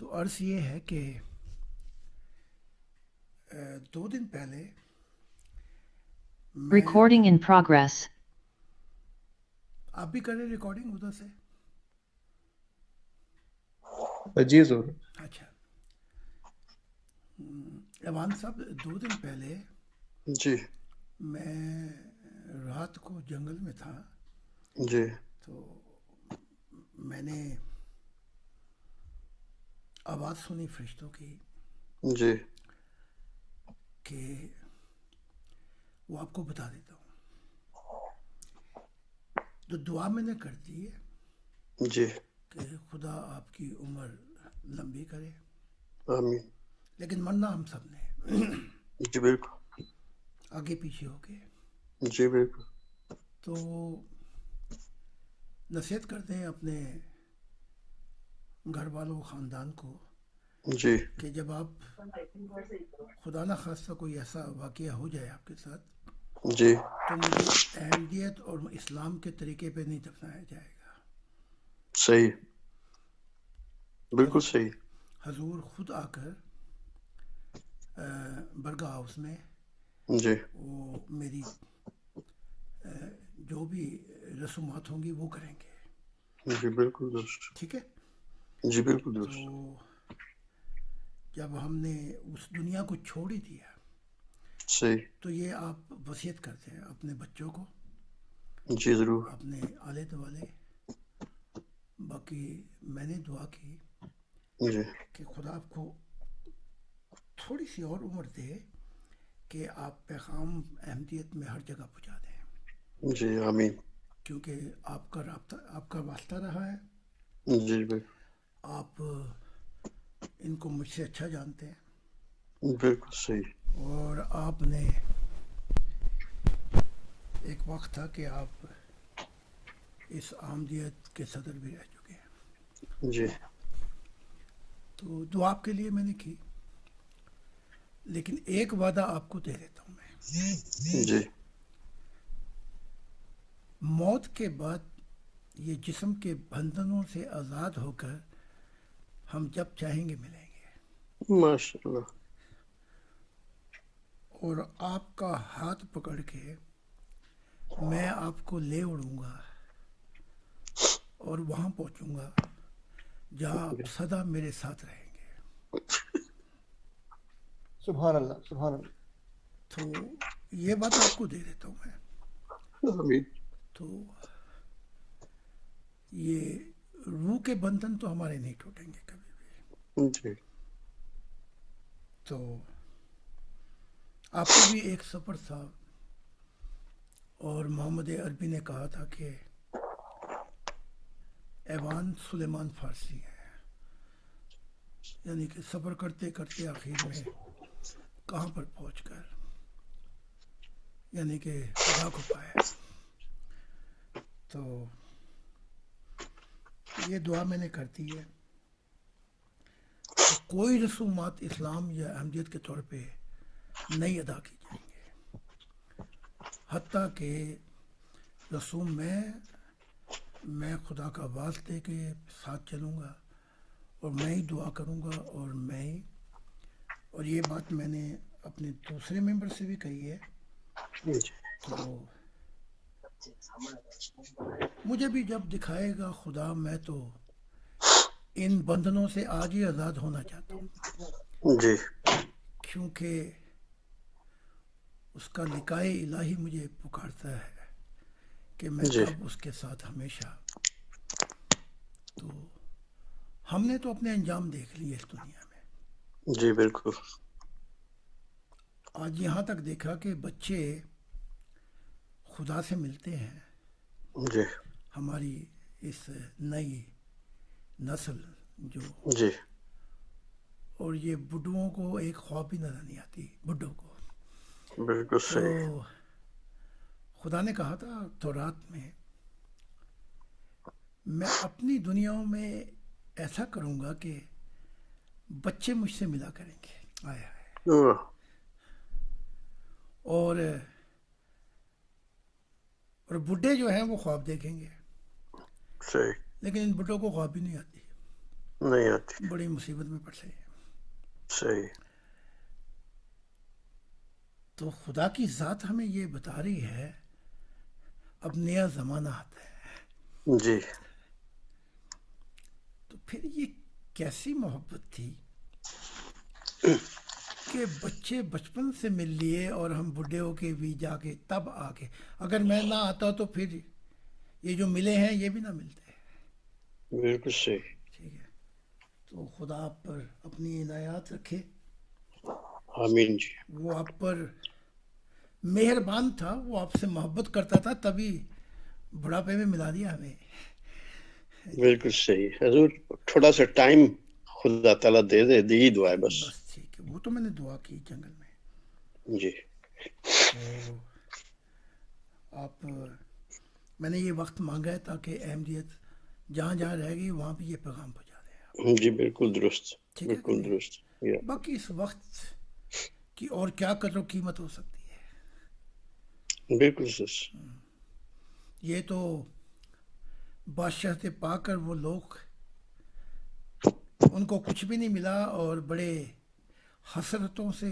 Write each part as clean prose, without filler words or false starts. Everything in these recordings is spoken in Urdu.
تو عرض یہ ہے کہ 2 دن پہلے میں Recording in progress. آپ بھی کریں ریکارڈنگ ادھر سے؟ جی ضرور. اچھا ایوان صاحب 2 دن پہلے جی میں رات کو جنگل میں تھا جی تو میں نے آواز سنی فرشتوں کی جی کہ وہ آپ کو بتا دیتا ہوں. تو دعا میں نے کر دی ہے جی کہ خدا آپ کی عمر لمبی کرے، آمین. لیکن مرنا ہم سب نے جی بالکل. آگے پیچھے ہو کے. جی بالکل. تو نصیحت کرتے ہیں اپنے گھر والوں خاندان کو جی کہ جب آپ خدا نہ خواستہ کوئی ایسا واقعہ ہو جائے آپ کے ساتھ جی تو مجھے احمدیت اور اسلام کے طریقے پہ نہیں دفنایا جائے گا. صحیح. بالکل صحیح. حضور خود آ کر برگاہ ہاؤس میں جی وہ میری جو بھی رسومات ہوں گی وہ کریں گے. جی بالکل درست. ٹھیک ہے. جی بالکل تو درست. جب ہم نے اس دنیا کو چھوڑ ہی دیا صحیح. تو یہ آپ وصیت کرتے ہیں اپنے بچوں کو، جی ضرور. اپنے آلے دوالے. باقی میں نے دعا کی جی کہ خدا آپ کو تھوڑی سی اور عمر دے کہ آپ پیغام احمدیت میں ہر جگہ پہنچا دیں، جی آمین. کیونکہ آپ کا رابطہ، آپ کا واسطہ رہا ہے. جی بالکل. آپ ان کو مجھ سے اچھا جانتے ہیں بالکل صحیح. اور آپ نے ایک وقت تھا کہ آپ اس احمدیت کے صدر بھی رہ چکے ہیں. جی تو دعا آپ کے لیے میں نے کی، لیکن ایک وعدہ آپ کو دے دیتا ہوں میں. جی موت کے بعد یہ جسم کے بندھنوں سے آزاد ہو کر ہم جب چاہیں گے ملیں گے، ماشاء اللہ. اور آپ کا ہاتھ پکڑ کے میں آپ کو لے اڑوں گا اور وہاں پہنچوں گا جہاں آپ سدا میرے ساتھ رہیں گے. سبحان اللہ سبحان اللہ. تو یہ بات آپ کو دے دیتا ہوں میں. آمین. تو یہ روح کے بندھن تو ہمارے نہیں ٹوٹیں گے کبھی بھی. جی تو آپ کا بھی ایک سفر تھا اور محمد عربی نے کہا تھا کہ ایوان سلیمان فارسی ہے، یعنی کہ سفر کرتے کرتے آخر میں کہاں پر پہنچ کر یعنی کہ خدا کو پایا. تو یہ دعا میں نے کر دی ہے کہ کوئی رسومات اسلام یا احمدیت کے طور پہ نہیں ادا کی جائیں گے، حتیٰ کہ رسوم میں خدا کا واسطے کے ساتھ چلوں گا اور میں ہی دعا کروں گا اور یہ بات میں نے اپنے دوسرے ممبر سے بھی کہی ہے. تو مجھے بھی جب دکھائے گا خدا میں تو ان بندھنوں سے آج ہی آزاد ہونا چاہتا ہوں، جی کیونکہ اس کا لقائے الہی مجھے پکارتا ہے کہ میں جی کب اس کے ساتھ ہمیشہ. تو ہم نے تو اپنے انجام دیکھ لیے اس دنیا میں. جی بالکل. آج یہاں تک دیکھا کہ بچے خدا سے ملتے ہیں، جی ہماری اس نئی نسل جو، جی اور یہ بڈھوں کو ایک خواب بھی نظر نہیں آتی بڈھوں کو. بالکل تو صحیح. خدا نے کہا تھا تورات میں میں اپنی دنیاؤں میں ایسا کروں گا کہ بچے مجھ سے ملا کریں گے. آیا ہے. اور بڈھے جو ہیں وہ خواب دیکھیں گے، صحیح. لیکن ان بڈھوں کو خواب بھی نہیں آتی. نہیں آتی. بڑی مصیبت میں پڑ جائے. صحیح. تو خدا کی ذات ہمیں یہ بتا رہی ہے اب نیا زمانہ آتا ہے. جی تو پھر یہ کیسی محبت تھی کہ بچے بچپن سے مل لیے اور ہم بڈھے ہو کے بھی جا کے تب آ کے. اگر میں نہ آتا تو پھر یہ جو ملے ہیں یہ بھی نہ ملتے. بالکل صحیح. ٹھیک ہے. تو خدا آپ پر اپنی عنایات رکھے. آمین جی. وہ آپ پر مہربان تھا, وہ آپ سے محبت کرتا تھا, تبھی بڑھاپے میں ملا دیا ہمیں. بالکل صحیح حضور. تھوڑا سا ٹائم خدا تعالیٰ دے دے, دی دعا ہے بس. بس ٹھیک ہے. وہ تو میں نے دعا کی جنگل میں. جی تو آپ میں نے یہ وقت مانگا ہے تاکہ احمدیت جہاں جہاں رہ گئی وہاں بھی یہ پیغام پہنچا دیں. جی بالکل درست. ٹھیک ہے کہ بالکل نہیں؟ درست. یا باقی اس وقت کی اور کیا قدر و قیمت ہو سکتی ہے. بالکل درست. یہ تو بادشاہ سے پا کر وہ لوگ ان کو کچھ بھی نہیں ملا اور بڑے حسرتوں سے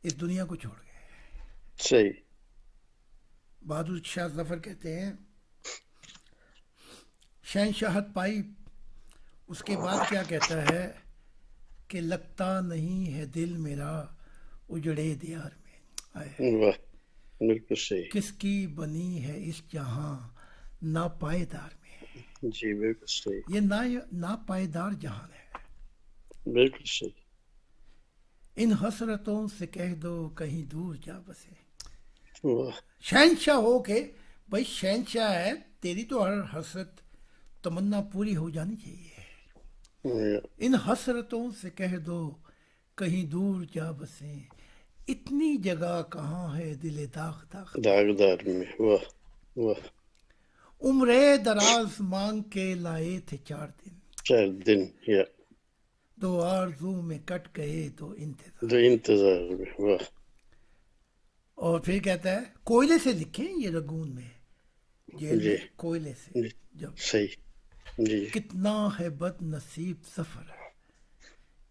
اس دنیا کو چھوڑ گئے. صحیح. بہادر شاہ ظفر کہتے ہیں شہنشاہت پائی, اس کے بعد کیا کہتا ہے کہ لگتا نہیں ہے دل میرا اجڑے دیار میں. آئے واہ بالکل صحیح. کس کی بنی ہے اس جہاں ناپائیدار میں. جی بالکل صحیح. یہ ناپائیدار جہان ہے. بالکل صحیح. ان حسرتوں سے کہہ دو کہیں دور جا بسے. واہ شہنشاہ ہو کے, بھائی شہنشاہ ہے, تیری تو ہر حسرت تمنا پوری ہو جانی چاہیے. یا ان حسرتوں سے کہہ دو کہیں دور جا بسیں, اتنی جگہ کہاں ہے دل داغ داغ میں. داغدار میں. واہ واہ. عمرے دراز مانگ کے لائے تھے 4 دن, 4 دن. یا دو آرزو میں کٹ گئے دو انتظار. دو انتظار میں. واہ اور پھر کہتا ہے کوئلے سے لکھیں یہ رگون میں, جیل جی میں کوئلے سے. جی جب صحیح. جی کتنا ہے بد نصیب سفر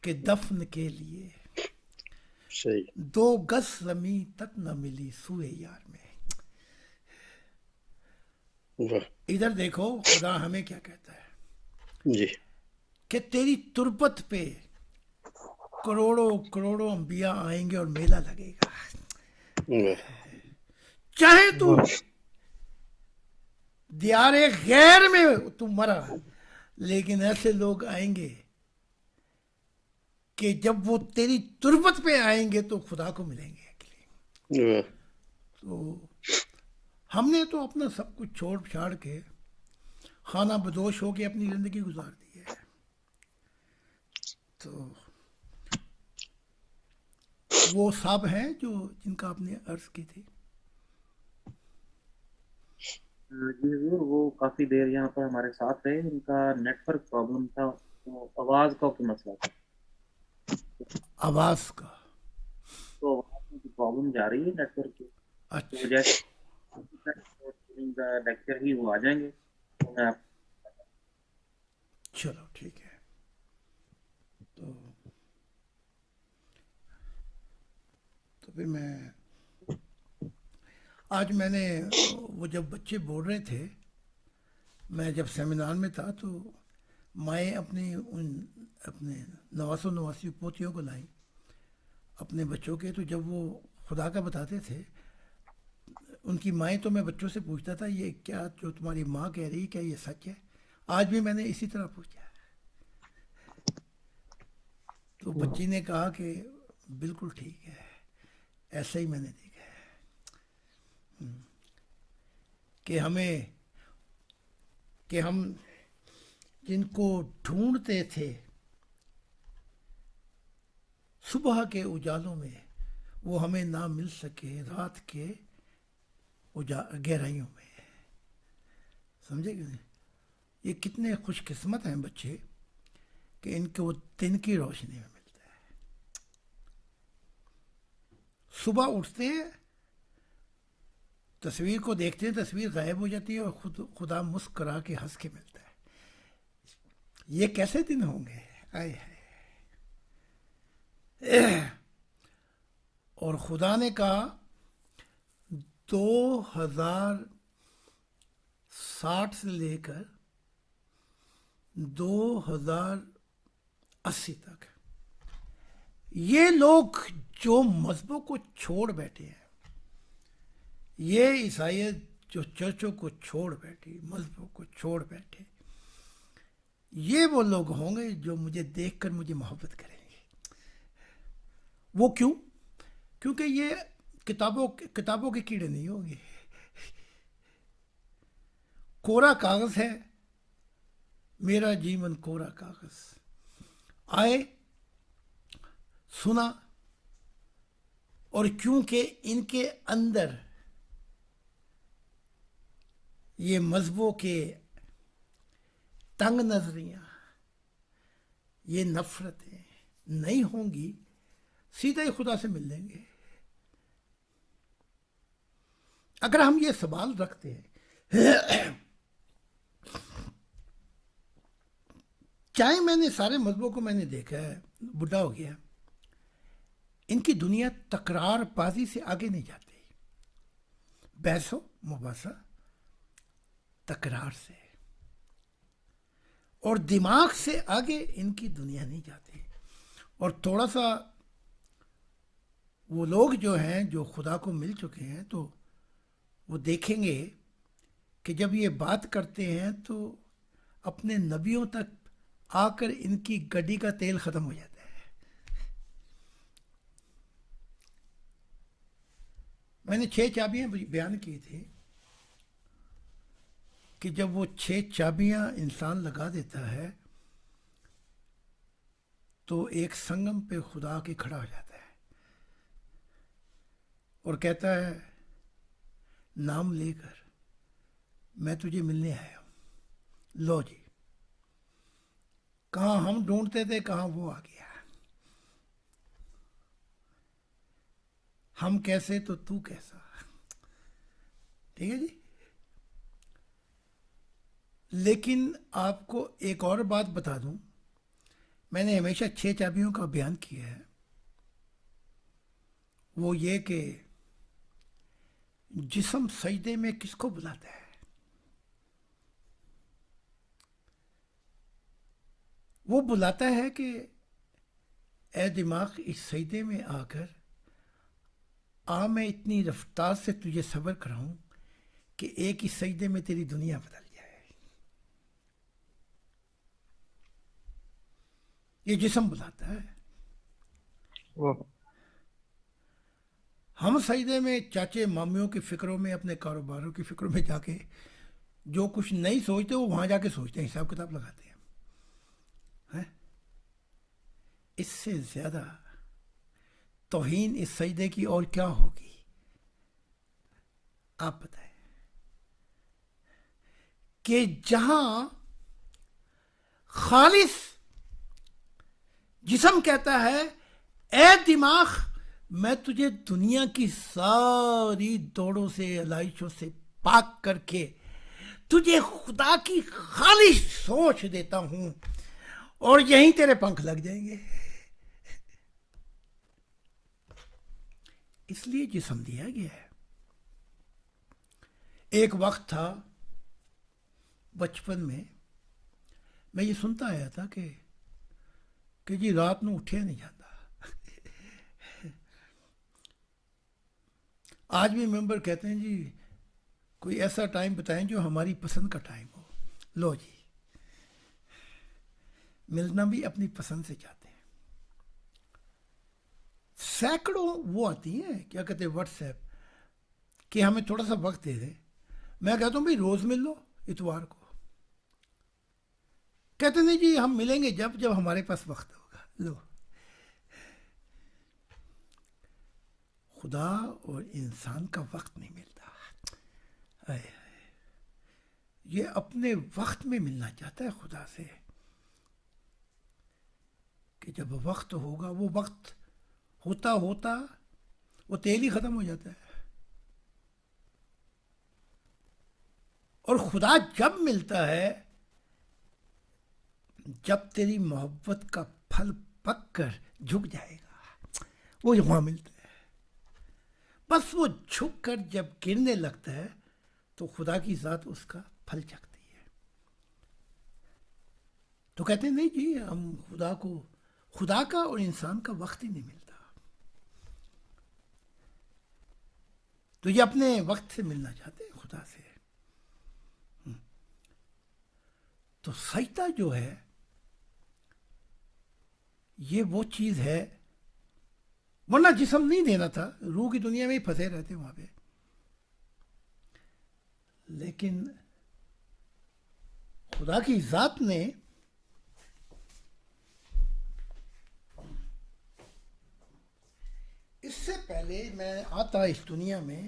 کہ دفن کے لیے صحیح. 2 گز زمین تک نہ ملی سوئے یار میں. واہ. ادھر دیکھو خدا ہمیں کیا کہتا ہے جی کہ تیری تربت پہ کروڑوں کروڑوں انبیاء آئیں گے اور میلہ لگے گا. واہ. چاہے تو دیار غیر میں تو مرا, لیکن ایسے لوگ آئیں گے کہ جب وہ تیری تربت پہ آئیں گے تو خدا کو ملیں گے. واہ. تو ہم نے تو اپنا سب کچھ چھوڑ چھاڑ کے خانہ بدوش ہو کے اپنی زندگی گزار دی ہے. تو وہ صاحب ہیں جو جن کا آپ نے عرض کی تھی. جی حضور وہ کافی دیر یہاں پر ہمارے ساتھ رہے, ان کا نیٹ ورک پرابلم تھا, تو آواز کا کوئی مسئلہ تھا, آواز کا. تو آواز میں پرابلم جا رہی ہے نیٹ ورک کی. تو اچھا جیسے لیکچر ہی وہ آ جائیں گے تو میں آپ چلو ٹھیک ہے. تو پھر آج میں نے وہ جب بچے بول رہے تھے, میں جب سیمینار میں تھا تو مائیں اپنے نواسوں نواسی پوتیوں کو لائیں اپنے بچوں کے. تو جب وہ خدا کا بتاتے تھے ان کی مائیں, تو میں بچوں سے پوچھتا تھا یہ کیا جو تمہاری ماں کہہ رہی کیا یہ سچ ہے. آج بھی میں نے اسی طرح پوچھا. تو بچی نے کہا کہ بالکل ٹھیک ہے, ایسا ہی میں نے دیکھا ہے کہ ہم جن کو ڈھونڈتے تھے صبح کے اجالوں میں وہ ہمیں نہ مل سکے رات کے گہرائیوں میں. سمجھے کہ نہیں؟ یہ کتنے خوش قسمت ہیں بچے کہ ان کو دن کی روشنی میں ملتا ہے. صبح اٹھتے ہیں, تصویر کو دیکھتے ہیں, تصویر غائب ہو جاتی ہے اور خدا مسکرا کے ہنس کے ملتا ہے. یہ کیسے دن ہوں گے آئے ہائے۔ اور خدا نے کہا 2060 سے لے کر 2080 تک یہ لوگ جو مذہبوں کو چھوڑ بیٹھے ہیں، یہ عیسائیت جو چرچوں کو چھوڑ بیٹھی، مذہبوں کو چھوڑ بیٹھے، یہ وہ لوگ ہوں گے جو مجھے دیکھ کر مجھے محبت کریں گے۔ وہ کیوں؟ کیونکہ یہ کتابوں کے کیڑے نہیں ہوں گے، کورا کاغذ ہے، میرا جیون کورا کاغذ۔ آئے، سنا، اور کیونکہ ان کے اندر یہ مذہبوں کے تنگ نظریاں، یہ نفرتیں نہیں ہوں گی، سیدھا ہی خدا سے مل لیں گے۔ اگر ہم یہ سوال رکھتے ہیں، چاہے میں نے سارے مذہبوں کو میں نے دیکھا ہے، بڈھا ہو گیا، ان کی دنیا تکرار بازی سے آگے نہیں جاتی، بحث و مباحثہ تکرار سے، اور دماغ سے آگے ان کی دنیا نہیں جاتی۔ اور تھوڑا سا وہ لوگ جو ہیں جو خدا کو مل چکے ہیں تو وہ دیکھیں گے کہ جب یہ بات کرتے ہیں تو اپنے نبیوں تک آ کر ان کی گڈی کا تیل ختم ہو جاتا ہے۔ میں نے 6 چابیاں بیان کی تھی کہ جب وہ 6 چابیاں انسان لگا دیتا ہے تو ایک سنگم پہ خدا کے کھڑا ہو جاتا ہے اور کہتا ہے نام لے کر میں تجھے ملنے آیا ہوں، لو جی، کہاں ہم ڈھونڈتے تھے کہاں وہ آ گیا، ہم کیسے تو تو کیسا۔ ٹھیک ہے جی۔ لیکن آپ کو ایک اور بات بتا دوں، میں نے ہمیشہ 6 چابیوں کا بیان کیا ہے، وہ یہ کہ جسم سجدے میں کس کو بلاتا ہے؟ وہ بلاتا ہے کہ اے دماغ اس سجدے میں آ کر میں اتنی رفتار سے تجھے صبر کراؤں کہ ایک ہی سجدے میں تیری دنیا بدل جائے۔ یہ جسم بلاتا ہے۔ ہم سجدے میں چاچے مامیوں کی فکروں میں، اپنے کاروباروں کی فکروں میں جا کے جو کچھ نہیں سوچتے وہ وہاں جا کے سوچتے ہیں، حساب کتاب لگاتے ہیں۔ اس سے زیادہ توہین اس سجدے کی اور کیا ہوگی؟ آپ بتائیں کہ جہاں خالص جسم کہتا ہے اے دماغ میں تجھے دنیا کی ساری دوڑوں سے، علائشوں سے پاک کر کے تجھے خدا کی خالص سوچ دیتا ہوں، اور یہیں تیرے پنکھ لگ جائیں گے۔ اس لیے جسم دیا گیا ہے۔ ایک وقت تھا بچپن میں یہ سنتا آیا تھا کہ جی رات نو اٹھیا نہیں جاتا۔ آج بھی ممبر کہتے ہیں جی کوئی ایسا ٹائم بتائیں جو ہماری پسند کا ٹائم ہو، لو جی، ملنا بھی اپنی پسند سے چاہتے ہیں۔ سینکڑوں وہ آتی ہیں کیا کہتے ہیں واٹس ایپ کہ ہمیں تھوڑا سا وقت دے دیں، میں کہتا ہوں بھائی روز مل لو اتوار کو، کہتے نہیں جی ہم ملیں گے جب ہمارے پاس وقت ہوگا۔ لو، خدا اور انسان کا وقت نہیں ملتا۔ یہ اپنے وقت میں ملنا چاہتا ہے خدا سے، کہ جب وقت ہوگا، وہ وقت ہوتا وہ تیل ہی ختم ہو جاتا ہے، اور خدا جب ملتا ہے جب تیری محبت کا پھل پک کر جھک جائے گا، وہ وہاں ملتا ہے. بس وہ جھک کر جب گرنے لگتا ہے تو خدا کی ذات اس کا پھل چکھتی ہے. تو کہتے ہیں نہیں جی، ہم خدا کا اور انسان کا وقت ہی نہیں ملتا. تو یہ اپنے وقت سے ملنا چاہتے ہیں خدا سے. تو سجدہ جو ہے یہ وہ چیز ہے، ورنہ جسم نہیں دینا تھا، روح کی دنیا میں ہی پھنسے رہتے وہاں پہ. لیکن خدا کی ذات نے اس سے پہلے میں آتا اس دنیا میں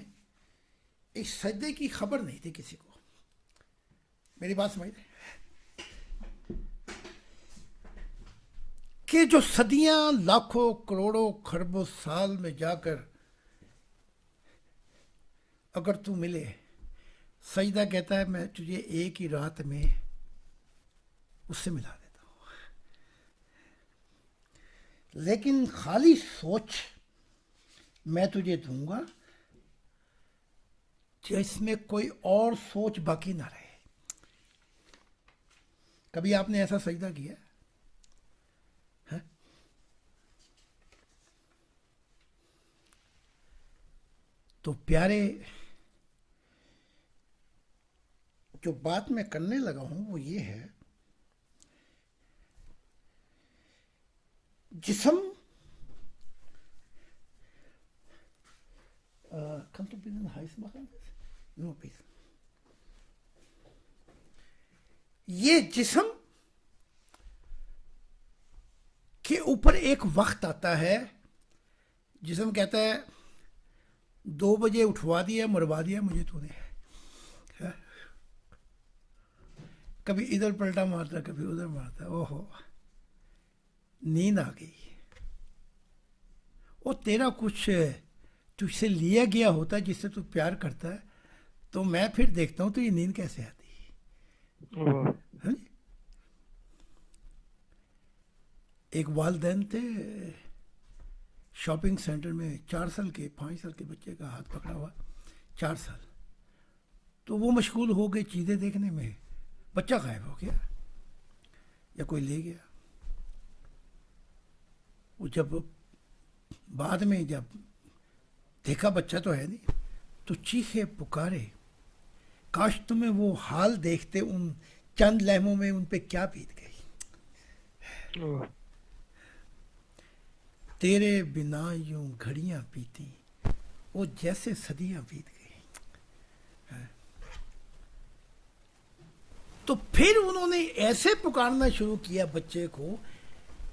اس سجدے کی خبر نہیں تھی کسی کو. میری بات سمجھ رہے کہ جو صدیاں لاکھوں کروڑوں خربوں سال میں جا کر اگر تو ملے، سجدہ کہتا ہے میں تجھے ایک ہی رات میں اس سے ملا دیتا ہوں. لیکن خالی سوچ میں تجھے دوں گا جس میں کوئی اور سوچ باقی نہ رہے. کبھی آپ نے ایسا سجدہ کیا؟ تو پیارے، جو بات میں کرنے لگا ہوں وہ یہ ہے، جسم یہ جسم کے اوپر ایک وقت آتا ہے، جسم کہتا ہے 2 بجے اٹھوا دیا، مروا دیا مجھے تو نے. کبھی ادھر پلٹا مارتا، کبھی ادھر مارتا، اوہو نیند آ گئی. اور تیرا کچھ تجھ سے لیا گیا ہوتا ہے جس سے تو پیار کرتا ہے، تو میں پھر دیکھتا ہوں تو یہ نیند کیسے آتی. ایک والدین تھے شاپنگ سینٹر میں، 4 سال کے 5 سال کے بچے کا ہاتھ پکڑا ہوا، 4 سال. تو وہ مشغول ہو گئے چیزیں دیکھنے میں، بچہ غائب ہو گیا یا کوئی لے گیا. وہ جب بعد میں جب دیکھا بچہ تو ہے نہیں، تو چیخے پکارے. کاش تمہیں وہ حال دیکھتے، ان چند لمحوں میں ان پہ کیا بیت گئی. تیرے بنا یوں گھڑیاں بیتی، وہ جیسے صدیاں بیت گئی. تو پھر انہوں نے ایسے پکارنا شروع کیا بچے کو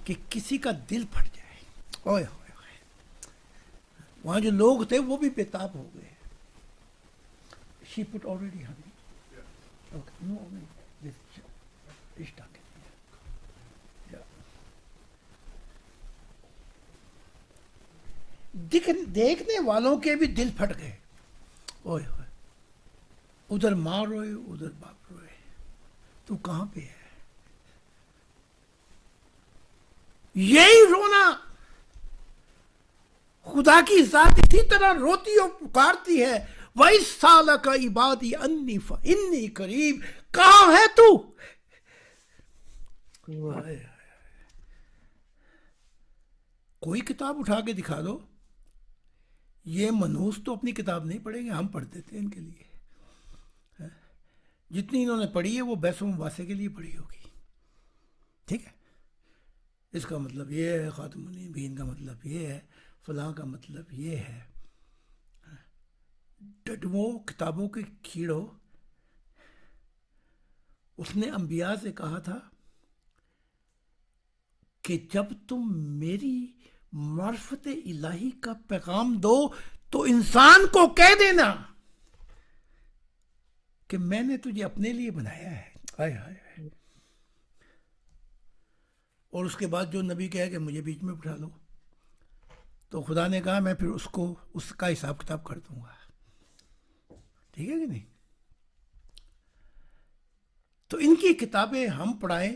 کہ کسی کا دل پھٹ جائے. اوئے ہوئے ہوئے، وہاں جو لوگ تھے وہ بھی بےتاب ہو گئے. She put already honey. Okay. No, this is talking. دیکھنے والوں کے بھی دل پھٹ گئے. اوئے ہوئے، ادھر ماں روئے، ادھر باپ روئے، تو کہاں پہ ہے؟ یہی رونا خدا کی ذات اسی طرح روتی اور پکارتی ہے. وَإِذْ سَأَلَكَ عِبَادِي عَنِّي فَإِنِّي قَرِيبٌ. کہاں ہے تو؟ کوئی کتاب اٹھا کے دکھا دو. یہ منحوس تو اپنی کتاب نہیں پڑھیں گے، ہم پڑھتے تھے ان کے لیے. جتنی انہوں نے پڑھی ہے وہ بیس و مباحثے کے لیے پڑھی ہوگی. ٹھیک ہے، اس کا مطلب یہ ہے، خاتم النبیین کا مطلب یہ ہے، فلاں کا مطلب یہ ہے. ڈڈمو کتابوں کے کیڑوں. اس نے انبیاء سے کہا تھا کہ جب تم میری معرفت الہی کا پیغام دو تو انسان کو کہہ دینا کہ میں نے تجھے اپنے لیے بنایا ہے. ہائے ہائے. اور اس کے بعد جو نبی کہے کہ مجھے بیچ میں بٹھا لو، تو خدا نے کہا میں پھر اس کا حساب کتاب کر دوں گا. ٹھیک ہے کہ نہیں؟ تو ان کی کتابیں ہم پڑھائیں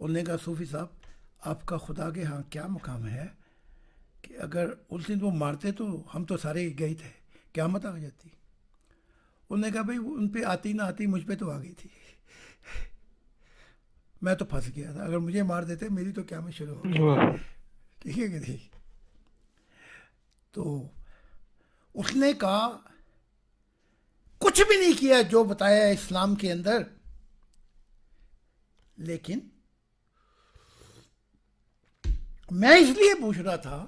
انہوں نے کہا صوفی صاحب آپ کا خدا کے ہاں کیا مقام ہے کہ اگر اس دن وہ مارتے تو ہم تو سارے گئے تھے، قیامت آ جاتی. انہوں نے کہا بھائی ان پہ آتی نہ آتی مجھ پہ تو آ گئی تھی، میں تو پھنس گیا تھا، اگر مجھے مار دیتے میری تو قیامت شروع ہو گئی. واہ ٹھیک ہے کہ نہیں؟ تو اس نے کہا کچھ بھی نہیں کیا جو بتایا ہے اسلام کے اندر، لیکن میں اس لیے پوچھ رہا تھا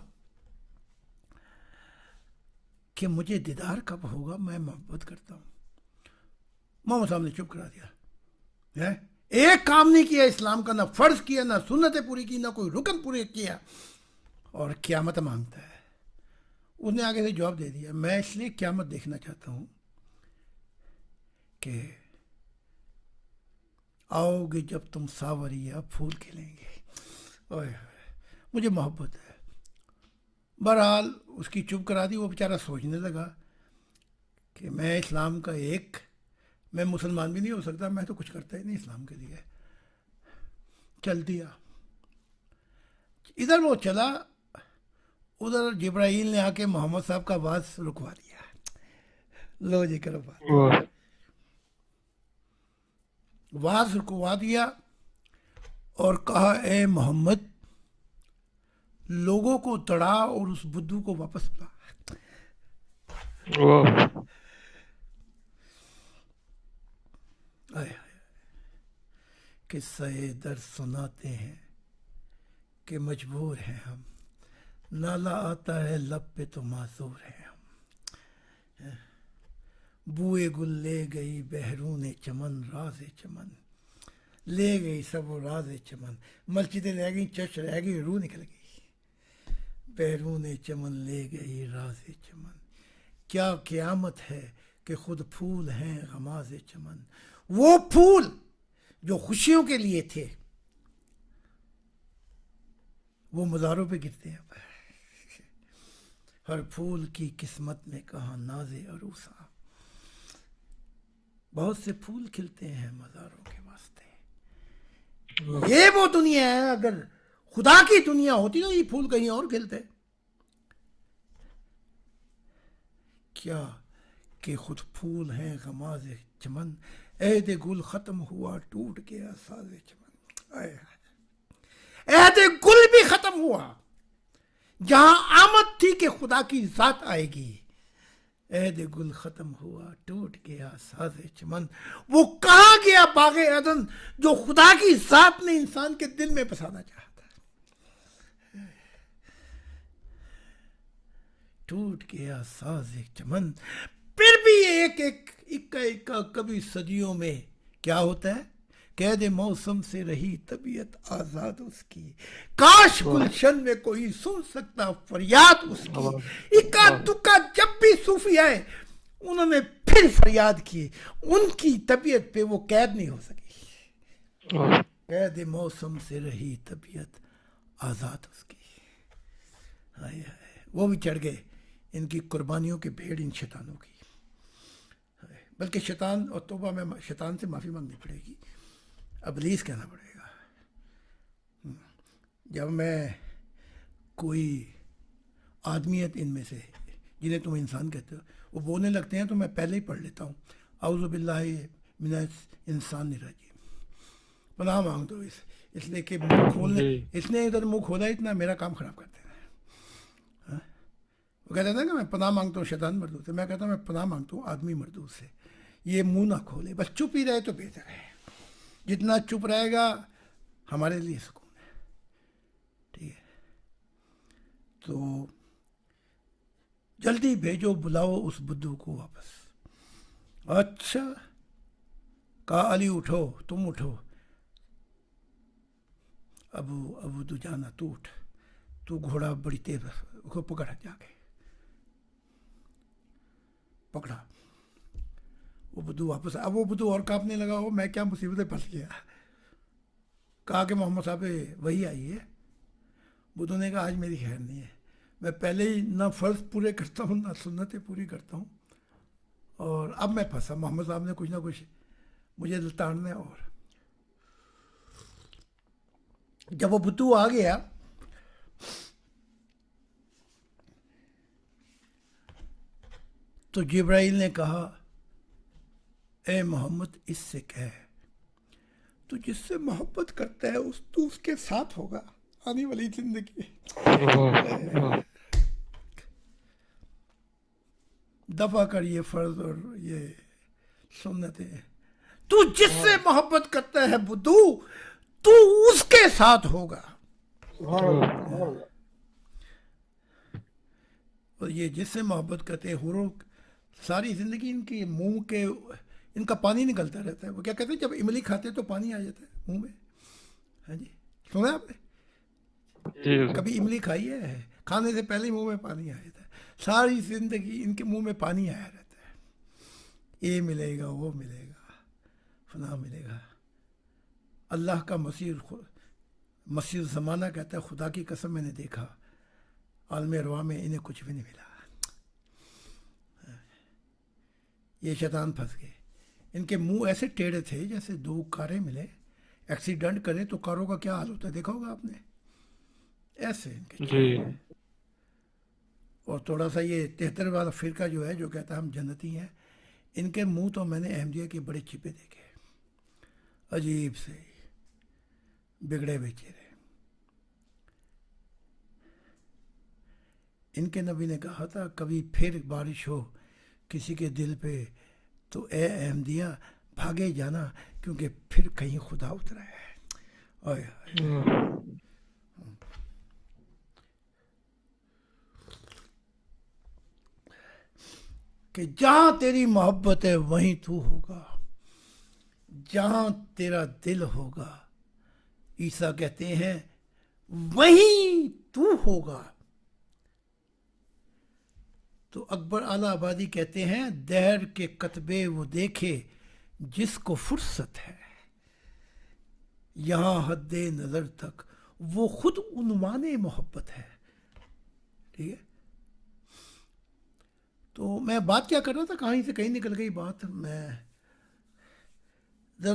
کہ مجھے دیدار کب ہوگا، میں محبت کرتا ہوں. محمد صاحب نے چپ کرا دیا ہے، ایک کام نہیں کیا اسلام کا، نہ فرض کیا، نہ سنتیں پوری کی، نہ کوئی رکن پورے کیا، اور قیامت مانگتا ہے. اس نے آگے سے جواب دے دیا میں اس لیے قیامت دیکھنا چاہتا ہوں کہ آؤ گے جب تم ساوریا پھول کھلیں گے. اوئے ہوئے، مجھے محبت ہے. بہرحال اس کی چپ کرا دی. وہ بیچارہ سوچنے لگا کہ میں اسلام کا میں مسلمان بھی نہیں ہو سکتا، میں تو کچھ کرتا ہی نہیں اسلام کے لیے. چل دیا. ادھر وہ چلا، ادھر جبرائیل نے آ کے محمد صاحب کا آواز رکوا دیا. لو جی کرو بات. واہ واز رکوا دیا اور کہا اے محمد لوگوں کو تڑا اور اس بدھو کو واپس لا. واہ آئے آئے قصہ در سناتے ہیں کہ مجبور ہیں ہم، نالا آتا ہے لب پہ تو معذور ہیں ہم. بوئے گل لے گئی بہرون چمن راز چمن، لے گئی سب و راز چمن. مسجدیں رہ گئی، چرچ رہ گئی، روح نکل گئی. بہرون چمن لے گئی راز چمن، کیا قیامت ہے کہ خود پھول ہیں غماز چمن. وہ پھول جو خوشیوں کے لیے تھے وہ مزاروں پہ گرتے ہیں. ہر پھول کی قسمت میں کہاں ناز عروسا. بہت سے پھول کھلتے ہیں مزاروں کے واسطے. یہ وہ دنیا ہے، اگر خدا کی دنیا ہوتی تو یہ پھول کہیں اور کھلتے. کیا کہ خود پھول ہیں غماز چمن، عہد گل ختم ہوا ٹوٹ گیا ساز چمن. عہد گل بھی ختم ہوا، جہاں آمد تھی کہ خدا کی ذات آئے گی. عہد گل ختم ہوا ٹوٹ گیا ساز چمن. وہ کہاں گیا باغ عدن جو خدا کی ذات نے انسان کے دل میں بسانا چاہا تھا. ٹوٹ گیا ساز چمن. پھر بھی ایک اکا کبھی صدیوں میں کیا ہوتا ہے، قید موسم سے رہی طبیعت آزاد اس کی. کاش گلشن میں کوئی سن سکتا فریاد اس کی. اکا دکا جب بھی صوفی آئے انہوں نے پھر فریاد کی، ان کی طبیعت پہ وہ قید نہیں ہو سکی. قید موسم سے رہی طبیعت آزاد اس کی. ہائے ہائے، وہ بھی چڑھ گئے ان کی قربانیوں کے بھیڑ ان شیطانوں کی. بلکہ شیطان، اور توبہ میں شیطان سے معافی مانگنی پڑے گی، ابلیس کہنا پڑے گا. جب میں کوئی آدمیت ان میں سے جنہیں تم انسان کہتے ہو وہ بولنے لگتے ہیں تو میں پہلے ہی پڑھ لیتا ہوں اعوذ باللہ من الانسان الرجیم. پناہ مانگ دو اس لیے کہ منہ کھولنے، اس نے ادھر منہ کھولا اتنا میرا کام خراب کرتے ہیں. وہ کہتے ہیں کہ میں پناہ مانگتا ہوں شیطان مردود سے. میں کہتا ہوں میں پناہ مانگتا ہوں آدمی مردود سے. یہ منہ نہ کھولے، بس چپ ہی رہے تو بہتر ہے. جتنا چپ رہے گا ہمارے لیے سکون ہے. ٹھیک ہے، تو جلدی بھیجو بلاؤ اس بدھو کو واپس. اچھا کہا علی اٹھو، تم اٹھو. ابو تو جانا، تو اٹھ، تو گھوڑا بڑی تیز کو پکڑا، جا کے پکڑا. وہ بدھو واپس. اب وہ بدھو اور کانپنے لگا، ہو میں کیا مصیبتیں پھنس گیا. کہا کہ محمد صاحب وہی آئی ہے. بدھو نے کہا آج میری خیر نہیں ہے، میں پہلے ہی نہ فرض پورے کرتا ہوں نہ سنتیں پوری کرتا ہوں، اور اب میں پھنسا. محمد صاحب نے کچھ نہ کچھ مجھے لتاڑنا ہے. اور جب وہ بدھو آ گیا تو جبرائیل نے کہا اے محمد اس سے کہہ تو جس سے محبت کرتا ہے تو اس کے ساتھ ہوگا آنے والی زندگی دفع کر یہ فرض اور یہ سنتیں تو جس سے محبت کرتا ہے بدھو تو اس کے ساتھ ہوگا اور یہ جس سے محبت کرتے ہیں حوروں ساری زندگی ان کی منہ کے ان کا پانی نکلتا رہتا ہے. وہ کیا کہتے ہیں جب املی کھاتے تو پانی آ جاتا ہے منہ میں. ہاں جی سنا آپ نے کبھی املی کھائی ہے کھانے سے پہلے منہ میں پانی آ جاتا ہے. ساری زندگی ان کے منہ میں پانی آیا رہتا ہے. یہ ملے گا وہ ملے گا فلاں ملے گا. اللہ کا مسیح زمانہ کہتا ہے خدا کی قسم میں نے دیکھا عالم ارواح میں انہیں کچھ بھی نہیں ملا. یہ شیطان پھنس گئے. ان کے منہ ایسے ٹیڑھے تھے جیسے دو کاریں ملے ایکسیڈنٹ کرے تو کاروں کا کیا حال ہوتا ہے دیکھا ہوگا آپ نے ایسے ان کے. اور تھوڑا سا یہ 73 والا فرقہ جو ہے جو کہتا ہے ہم جنتی ہیں ان کے منہ تو میں نے احمدیہ کے بڑے چپے دیکھے عجیب سے بگڑے ہوئے چہرے. ان کے نبی نے کہا تھا کبھی پھر بارش ہو کسی کے دل پہ تو اے احمدیہ بھاگے جانا کیونکہ پھر کہیں خدا اترا ہے. کہ جہاں تیری محبت ہے وہیں تو ہوگا جہاں تیرا دل ہوگا عیسیٰ کہتے ہیں وہیں تو ہوگا. تو اکبر اعلی آبادی کہتے ہیں دہر کے کتبے وہ دیکھے جس کو فرصت ہے یہاں حد نظر تک وہ خود عنوان محبت ہے. ٹھیک ہے تو میں بات کیا کر رہا تھا کہیں سے کہیں نکل گئی بات. میں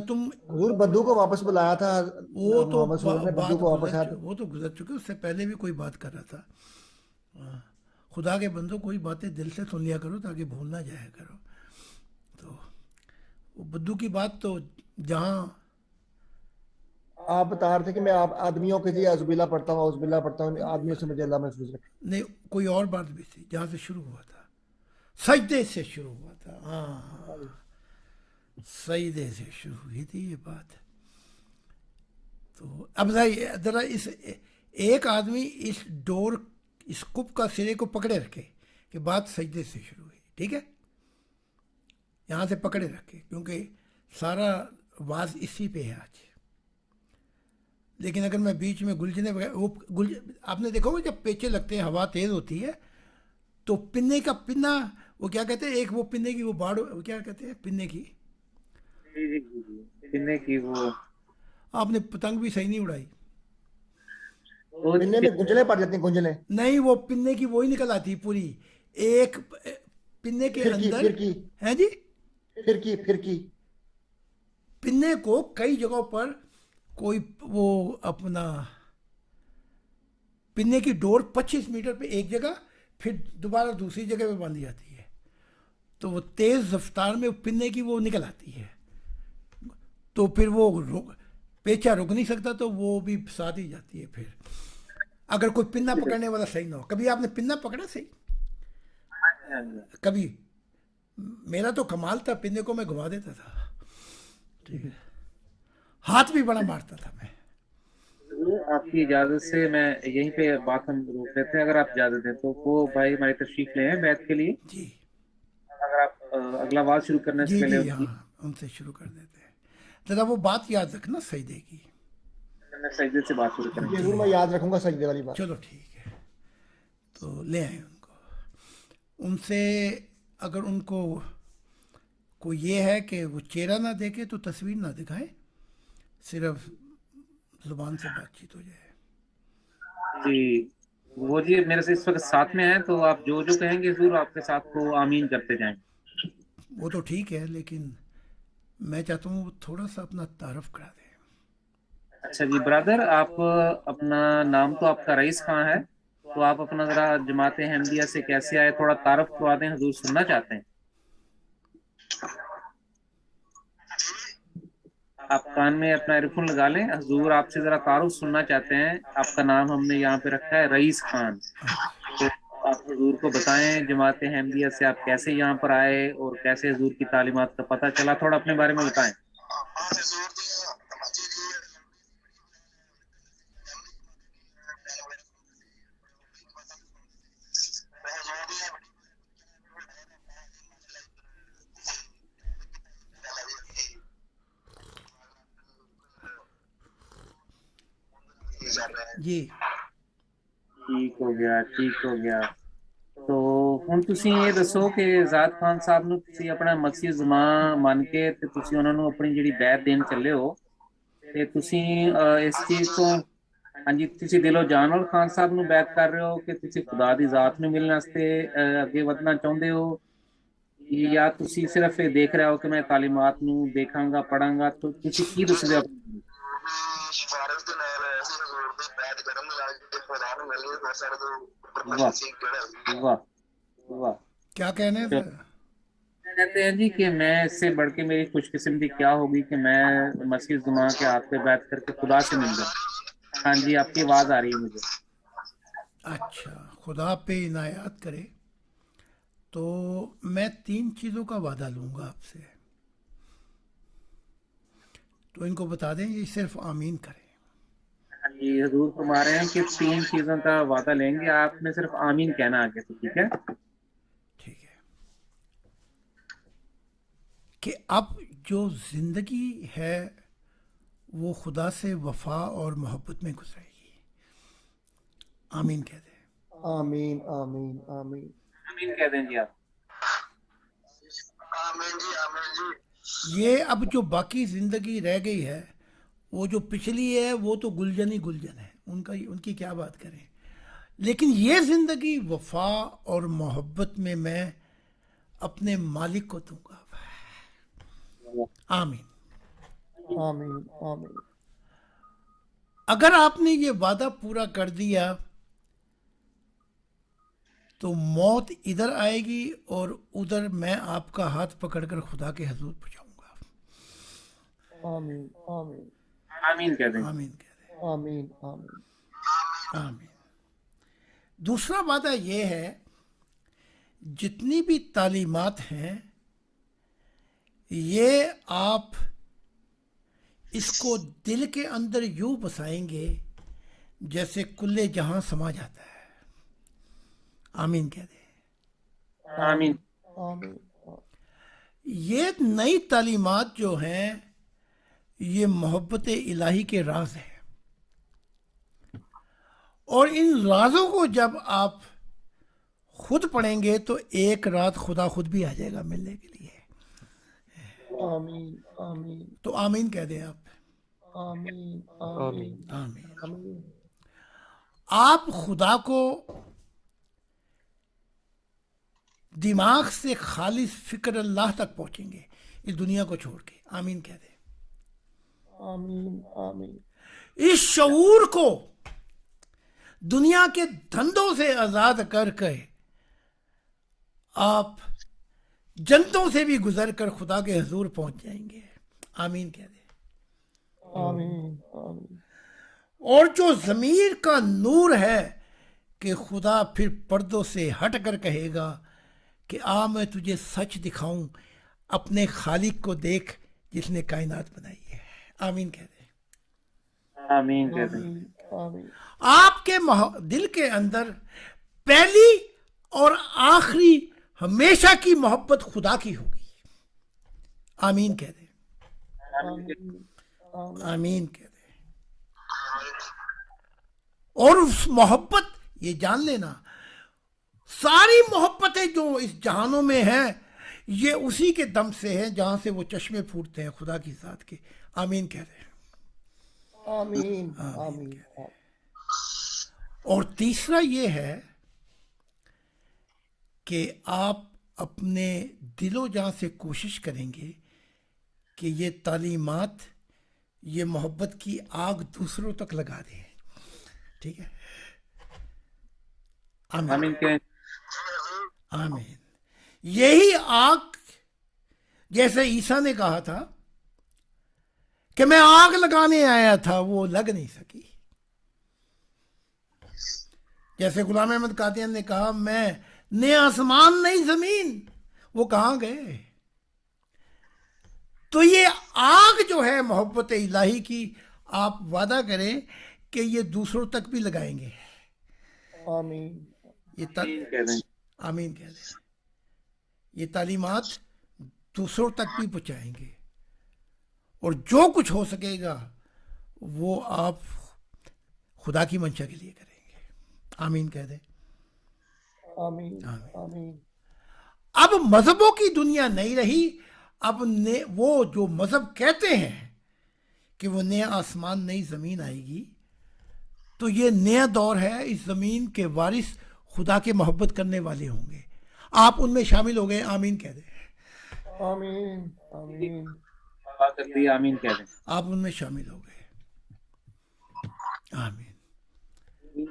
تم حضور بدو کو واپس بلایا تھا وہ تو محمد صلی اللہ علیہ وسلم نے بدو کو واپس آیا وہ تو گزر چکے. اس سے پہلے بھی کوئی بات کر رہا تھا خدا کے بندوں کوئی باتیں دل سے سن لیا کرو تاکہ بھول نہ جایا کرو. تو وہ بدو کی بات تو جہاں آپ بتا رہے تھے کہ میں آپ آدمیوں کے لیے عزب اللہ پڑھتا ہوں عزب اللہ پڑھتا ہوں آدمیوں سے مجھے اللہ محفوظ رکھے. نہیں کوئی اور بات بھی تھی جہاں سے شروع ہوا تھا سجدے سے شروع ہوا تھا. ہاں سجدے سے شروع ہوئی تھی یہ بات. تو اب ذرا اس ایک آدمی اس ڈور اس کپ کا سرے کو پکڑے رکھے کہ بات سجدے سے شروع ہوئی. ٹھیک ہے یہاں سے پکڑے رکھے کیونکہ سارا واز اسی پہ ہے آج. لیکن اگر میں بیچ میں گلجنے وہ آپ نے دیکھا ہوگا جب پیچے لگتے ہیں ہوا تیز ہوتی ہے تو پنے کا پنا وہ کیا کہتے ہیں ایک وہ پنے کی وہ باڑ وہ کیا کہتے ہیں پنے کی وہ آپ نے پتنگ بھی صحیح نہیں اڑائی. پنے میں گنجلیں پڑ جاتی ہیں گنجلیں نہیں وہ پنے کی وہی نکل آتی پوری ایک پنے کے اندر ہے جی پھرکی پنے کو کئی جگہوں پر کوئی وہ اپنا پنے کی ڈور 25 میٹر پہ ایک جگہ پھر دوبارہ دوسری جگہ پہ باندھی جاتی ہے تو وہ تیز رفتار میں پنے کی وہ نکل آتی ہے تو پھر وہ پیچا رک نہیں سکتا تو وہ بھی ساتھ ہی جاتی ہے. پھر اگر کوئی پنا پکڑنے والا صحیح نہ ہو. کبھی آپ نے پنا پکڑا صحیح کبھی میرا تو کمال تھا پنے کو میں گھما دیتا تھا. ٹھیک ہے ہاتھ بھی بڑا مارتا تھا میں. آپ کی اجازت سے میں یہیں پہ بات ہم روک لیتے ہیں اگر آپ اجازت دیں تو. وہ بھائی ہماری تشریف لے ہیں بیت کے لیے جی اگر آپ اگلا بات شروع کرنے سے پہلے جی ہاں ان سے شروع کر دیتے ہیں. ذرا وہ بات یاد رکھنا سجدے کی. سجدے سے بات شروع کریں. ضرور میں یاد رکھوں گا سجدے والی بات. چلو ٹھیک ہے تو لے آئیں ان کو. ان سے اگر ان کو یہ ہے کہ وہ چہرہ نہ دیکھے تو تصویر نہ دکھائیں صرف زبان سے بات چیت ہو جائے. جی وہ جی میرے سے اس وقت ساتھ میں ہیں تو آپ جو جو کہیں گے ضرور آپ کے ساتھ کو آمین کرتے جائیں. وہ تو ٹھیک ہے لیکن میں چاہتا ہوں وہ تھوڑا سا اپنا تعارف کرا دیں. اچھا جی برادر، آپ اپنا نام تو آپ کا رئیس خان ہے، تو آپ اپنا ذرا جماعت احمدیہ سے کیسے آئے تھوڑا تعارف کروا دیں، حضور سننا چاہتے ہیں۔ آپ کان میں اپنا ایئر فون لگا لیں، حضور آپ سے ذرا تعارف سننا چاہتے ہیں۔ آپ کا نام ہم نے یہاں پہ رکھا ہے رئیس خان، تو آپ حضور کو بتائیں جماعت احمدیہ سے آپ کیسے یہاں پر آئے اور کیسے حضور کی تعلیمات کا پتہ چلا، تھوڑا اپنے بارے میں بتائیں۔ جی ٹھیک ہو گیا، ٹھیک ہو گیا۔ تو ਹੁਣ ਤੁਸੀਂ ਇਹ ਦੱਸੋ ਕਿ ਜ਼ਾਦ ਖਾਨ ਸਾਹਿਬ ਨੂੰ ਤੁਸੀਂ ਆਪਣਾ ਮਸੀਹ ਜ਼ਮਾਂ ਮੰਨ ਕੇ ਤੇ ਤੁਸੀਂ ਉਹਨਾਂ ਨੂੰ ਆਪਣੀ ਜਿਹੜੀ ਬੈਤ ਦੇਣ ਚੱਲੇ ਹੋ, ਤੇ ਤੁਸੀਂ ਇਸ ਚੀਜ਼ ਤੋਂ, ਹਾਂਜੀ, ਤੁਸੀਂ ਦਿਲੋਂ ਜਾਨ ਨਾਲ ਖਾਨ ਸਾਹਿਬ ਨੂੰ ਬੈਤ ਕਰ ਰਹੇ ਹੋ ਕਿ ਤੁਸੀਂ ਖੁਦਾ ਦੀ ਜ਼ਾਤ ਨੂੰ ਮਿਲਣ ਵਾਸਤੇ ਅੱਗੇ ਵਧਣਾ ਚਾਹੁੰਦੇ ਹੋ, ਜਾਂ ਤੁਸੀਂ ਸਿਰਫ ਇਹ ਦੇਖ ਰਹੇ ਹੋ ਕਿ ਮੈਂ ਤਾਲੀਮਾਤ ਨੂੰ ਦੇਖਾਂਗਾ ਪੜਾਂਗਾ, ਤਾਂ ਤੁਸੀਂ ਕੀ ਦੱਸਦੇ ਹੋ؟ واہ واہ واہ، کیا کہنے تو سے؟ کہتے ہیں جی کہ میں اس سے بڑھ کے میری خوش قسمتی کیا ہوگی کہ میں مسیح زمان کے ہاتھ پہ بیٹھ کر کے خدا سے مل جاؤں۔ ہاں جی، آپ کی آواز آ رہی ہے مجھے۔ اچھا، خدا پہ عنایات کرے تو میں 3 چیزوں کا وعدہ لوں گا آپ سے، تو ان کو بتا دیں یہ صرف آمین کریں۔ ہاں جی، حضور فرما رہے ہیں کہ 3 چیزوں کا وعدہ لیں گے، آپ نے صرف آمین کہنا آگے سے، ٹھیک ہے؟ ٹھیک ہے کہ اب جو زندگی ہے وہ خدا سے وفا اور محبت میں گزرے گی۔ آمین کہہ دیں۔ آمین آمین آمین آمین کہہ دیں جی آپ۔ یہ اب جو باقی زندگی رہ گئی ہے، وہ جو پچھلی ہے وہ تو گلجن ہی گلجن ہے، ان کی کیا بات کریں، لیکن یہ زندگی وفا اور محبت میں اپنے مالک کو دوں گا۔ آمین۔ آمین آمین اگر آپ نے یہ وعدہ پورا کر دیا تو موت ادھر آئے گی اور ادھر میں آپ کا ہاتھ پکڑ کر خدا کے حضور پہنچاؤں گا۔ آمین آمین آمین کہہ دیں۔ آمین کہہ دیں۔ آمین آمین آمین۔ دوسرا وعدہ یہ ہے، جتنی بھی تعلیمات ہیں یہ آپ اس کو دل کے اندر یوں بسائیں گے جیسے کل جہاں سما جاتا ہے۔ آمین کہہ دیں۔ آمین۔ آمین یہ نئی تعلیمات جو ہیں یہ محبت الہی کے راز ہیں، اور ان رازوں کو جب آپ خود پڑھیں گے تو ایک رات خدا خود بھی آ جائے گا ملنے کے لیے۔ آمین آمین تو آمین کہہ دیں آپ۔ آمین آمین آمین۔ آمین آپ خدا کو دماغ سے خالص فکر اللہ تک پہنچیں گے اس دنیا کو چھوڑ کے۔ آمین کہہ دیں۔ آمین آمین اس شعور کو دنیا کے دھندوں سے آزاد کر کے آپ جنتوں سے بھی گزر کر خدا کے حضور پہنچ جائیں گے۔ آمین کہہ دیں۔ آمین آمین اور جو ضمیر کا نور ہے کہ خدا پھر پردوں سے ہٹ کر کہے گا کہ آ میں تجھے سچ دکھاؤں، اپنے خالق کو دیکھ جس نے کائنات بنائی ہے۔ آمین کہہ دیں۔ آمین کہہ دیں۔ آمین آپ کے دل کے اندر پہلی اور آخری ہمیشہ کی محبت خدا کی ہوگی۔ آمین کہہ دیں۔ آمین آمین کہہ دیں۔ اور اس محبت، یہ جان لینا، ساری محبتیں جو اس جہانوں میں ہیں یہ اسی کے دم سے ہیں جہاں سے وہ چشمے پھوٹتے ہیں خدا کی ذات کے۔ آمین کہہ دیں۔ آمین آمین اور تیسرا یہ ہے کہ آپ اپنے دل و جان سے کوشش کریں گے کہ یہ تعلیمات یہ محبت کی آگ دوسروں تک لگا دیں. ٹھیک ہے. آمین آمین کہیں. آمین. یہی آگ جیسے عیسیٰ نے کہا تھا کہ میں آگ لگانے آیا تھا، وہ لگ نہیں سکی. جیسے غلام احمد قادیانی نے کہا میں نئے آسمان نئی زمین، وہ کہاں گئے؟ تو یہ آگ جو ہے محبت الہی کی، آپ وعدہ کریں کہ یہ دوسروں تک بھی لگائیں گے. آمین. یہ آمین کہہ دیں. آمین کہہ دیں. یہ تعلیمات دوسروں تک بھی پہنچائیں گے، اور جو کچھ ہو سکے گا وہ آپ خدا کی منشا کے لیے کریں گے. آمین کہہ دیں. آمین. آمین. اب مذہبوں کی دنیا نہیں رہی. اب وہ جو مذہب کہتے ہیں کہ وہ نیا آسمان نئی زمین آئے گی، تو یہ نیا دور ہے. اس زمین کے وارث خدا کے محبت کرنے والے ہوں گے. آپ ان میں شامل ہو گئے. آمین کہہ دیں. آمین. آمین. کر دی. آمین کہہ دیں. آپ ان میں شامل ہو گئے. آمین.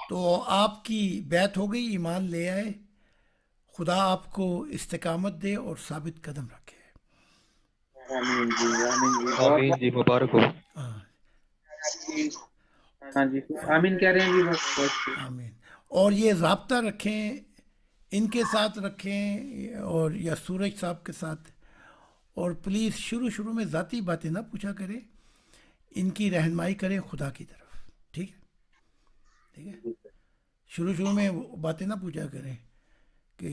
تو آپ کی بیعت ہو گئی، ایمان لے آئے. خدا آپ کو استقامت دے اور ثابت قدم رکھے. آمین جی. آمین جی. آمین جی، مبارک ہو. ہاں جی. آمین کہہ رہے ہیں جی. بس. آمین. اور یہ رابطہ رکھیں، ان کے ساتھ رکھیں اور یا سورج صاحب کے ساتھ. اور پلیز شروع میں ذاتی باتیں نہ پوچھا کریں، ان کی رہنمائی کریں خدا کی طرف. ٹھیک ہے. ٹھیک ہے. شروع میں باتیں نہ پوچھا کریں کہ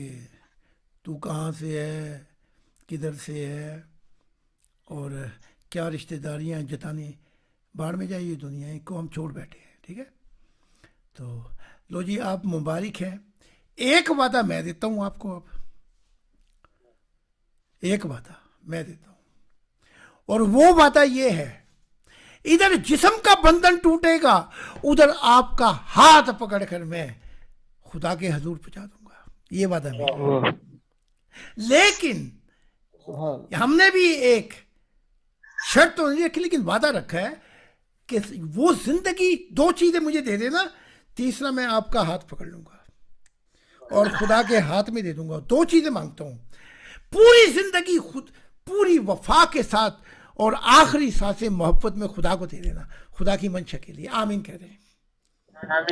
تو کہاں سے ہے، کدھر سے ہے، اور کیا رشتہ داریاں جتانے. باہر میں جائیے، دنیا کو ہم چھوڑ بیٹھے ہیں. ٹھیک ہے. تو لو جی، آپ مبارک ہیں. ایک وعدہ میں دیتا ہوں آپ کو. اب ایک وعدہ میں دیتا ہوں، اور وہ وعدہ یہ ہے، ادھر جسم کا بندھن ٹوٹے گا، ادھر آپ کا ہاتھ پکڑ کر میں خدا کے حضور پہنچا دوں گا. یہ وعدہ میں. واہ. لیکن سبحان. ہم نے بھی ایک شرط تو نہیں رکھی، لیکن وعدہ رکھا ہے کہ وہ زندگی 2 چیزیں مجھے دے دینا، تیسرا میں آپ کا ہاتھ پکڑ لوں گا اور خدا کے ہاتھ میں دے دوں گا. 2 چیزیں مانگتا ہوں، پوری زندگی خود پوری وفا کے ساتھ، اور آخری سانسیں محبت میں خدا کو دے دینا، خدا کی منشا کے لیے. آمین کہہ رہے ہیں.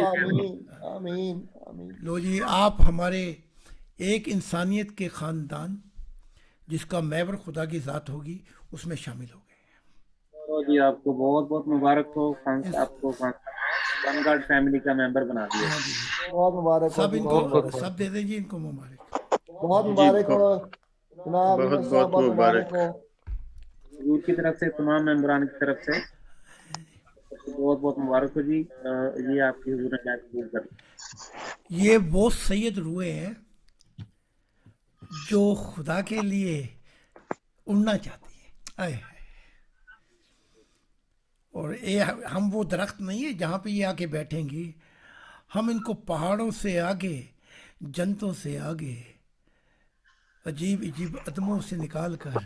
آمین. آمین. آمین. لو جی، آپ ہمارے ایک انسانیت کے خاندان جس کا محور خدا کی ذات ہوگی اس میں شامل ہو گئے. جی آپ کو بہت بہت مبارک ہو. آپ کو ون گاڈ فیملی کا ممبر بنا دیا. بہت مبارک ہو سب جی. ان بہت کو مبارک. سب دے دیں جی ان کو مبارک. بہت مبارک ہو جناب. بہت صاحب بہت مبارک. ہو. حضور کی طرف سے، تمام ممبران کی طرف سے بہت بہت مبارک ہو جی. یہ آپ کی حضور نے بیعت قبول کر لی. یہ وہ سید روحیں ہیں جو خدا کے لیے اڑنا چاہتی ہیں. آئے ہائے. اور ہم وہ درخت نہیں ہے جہاں پہ یہ آ کے بیٹھیں گی. ہم ان کو پہاڑوں سے آگے، جنتوں سے آگے، عجیب عجیب عدموں سے نکال کر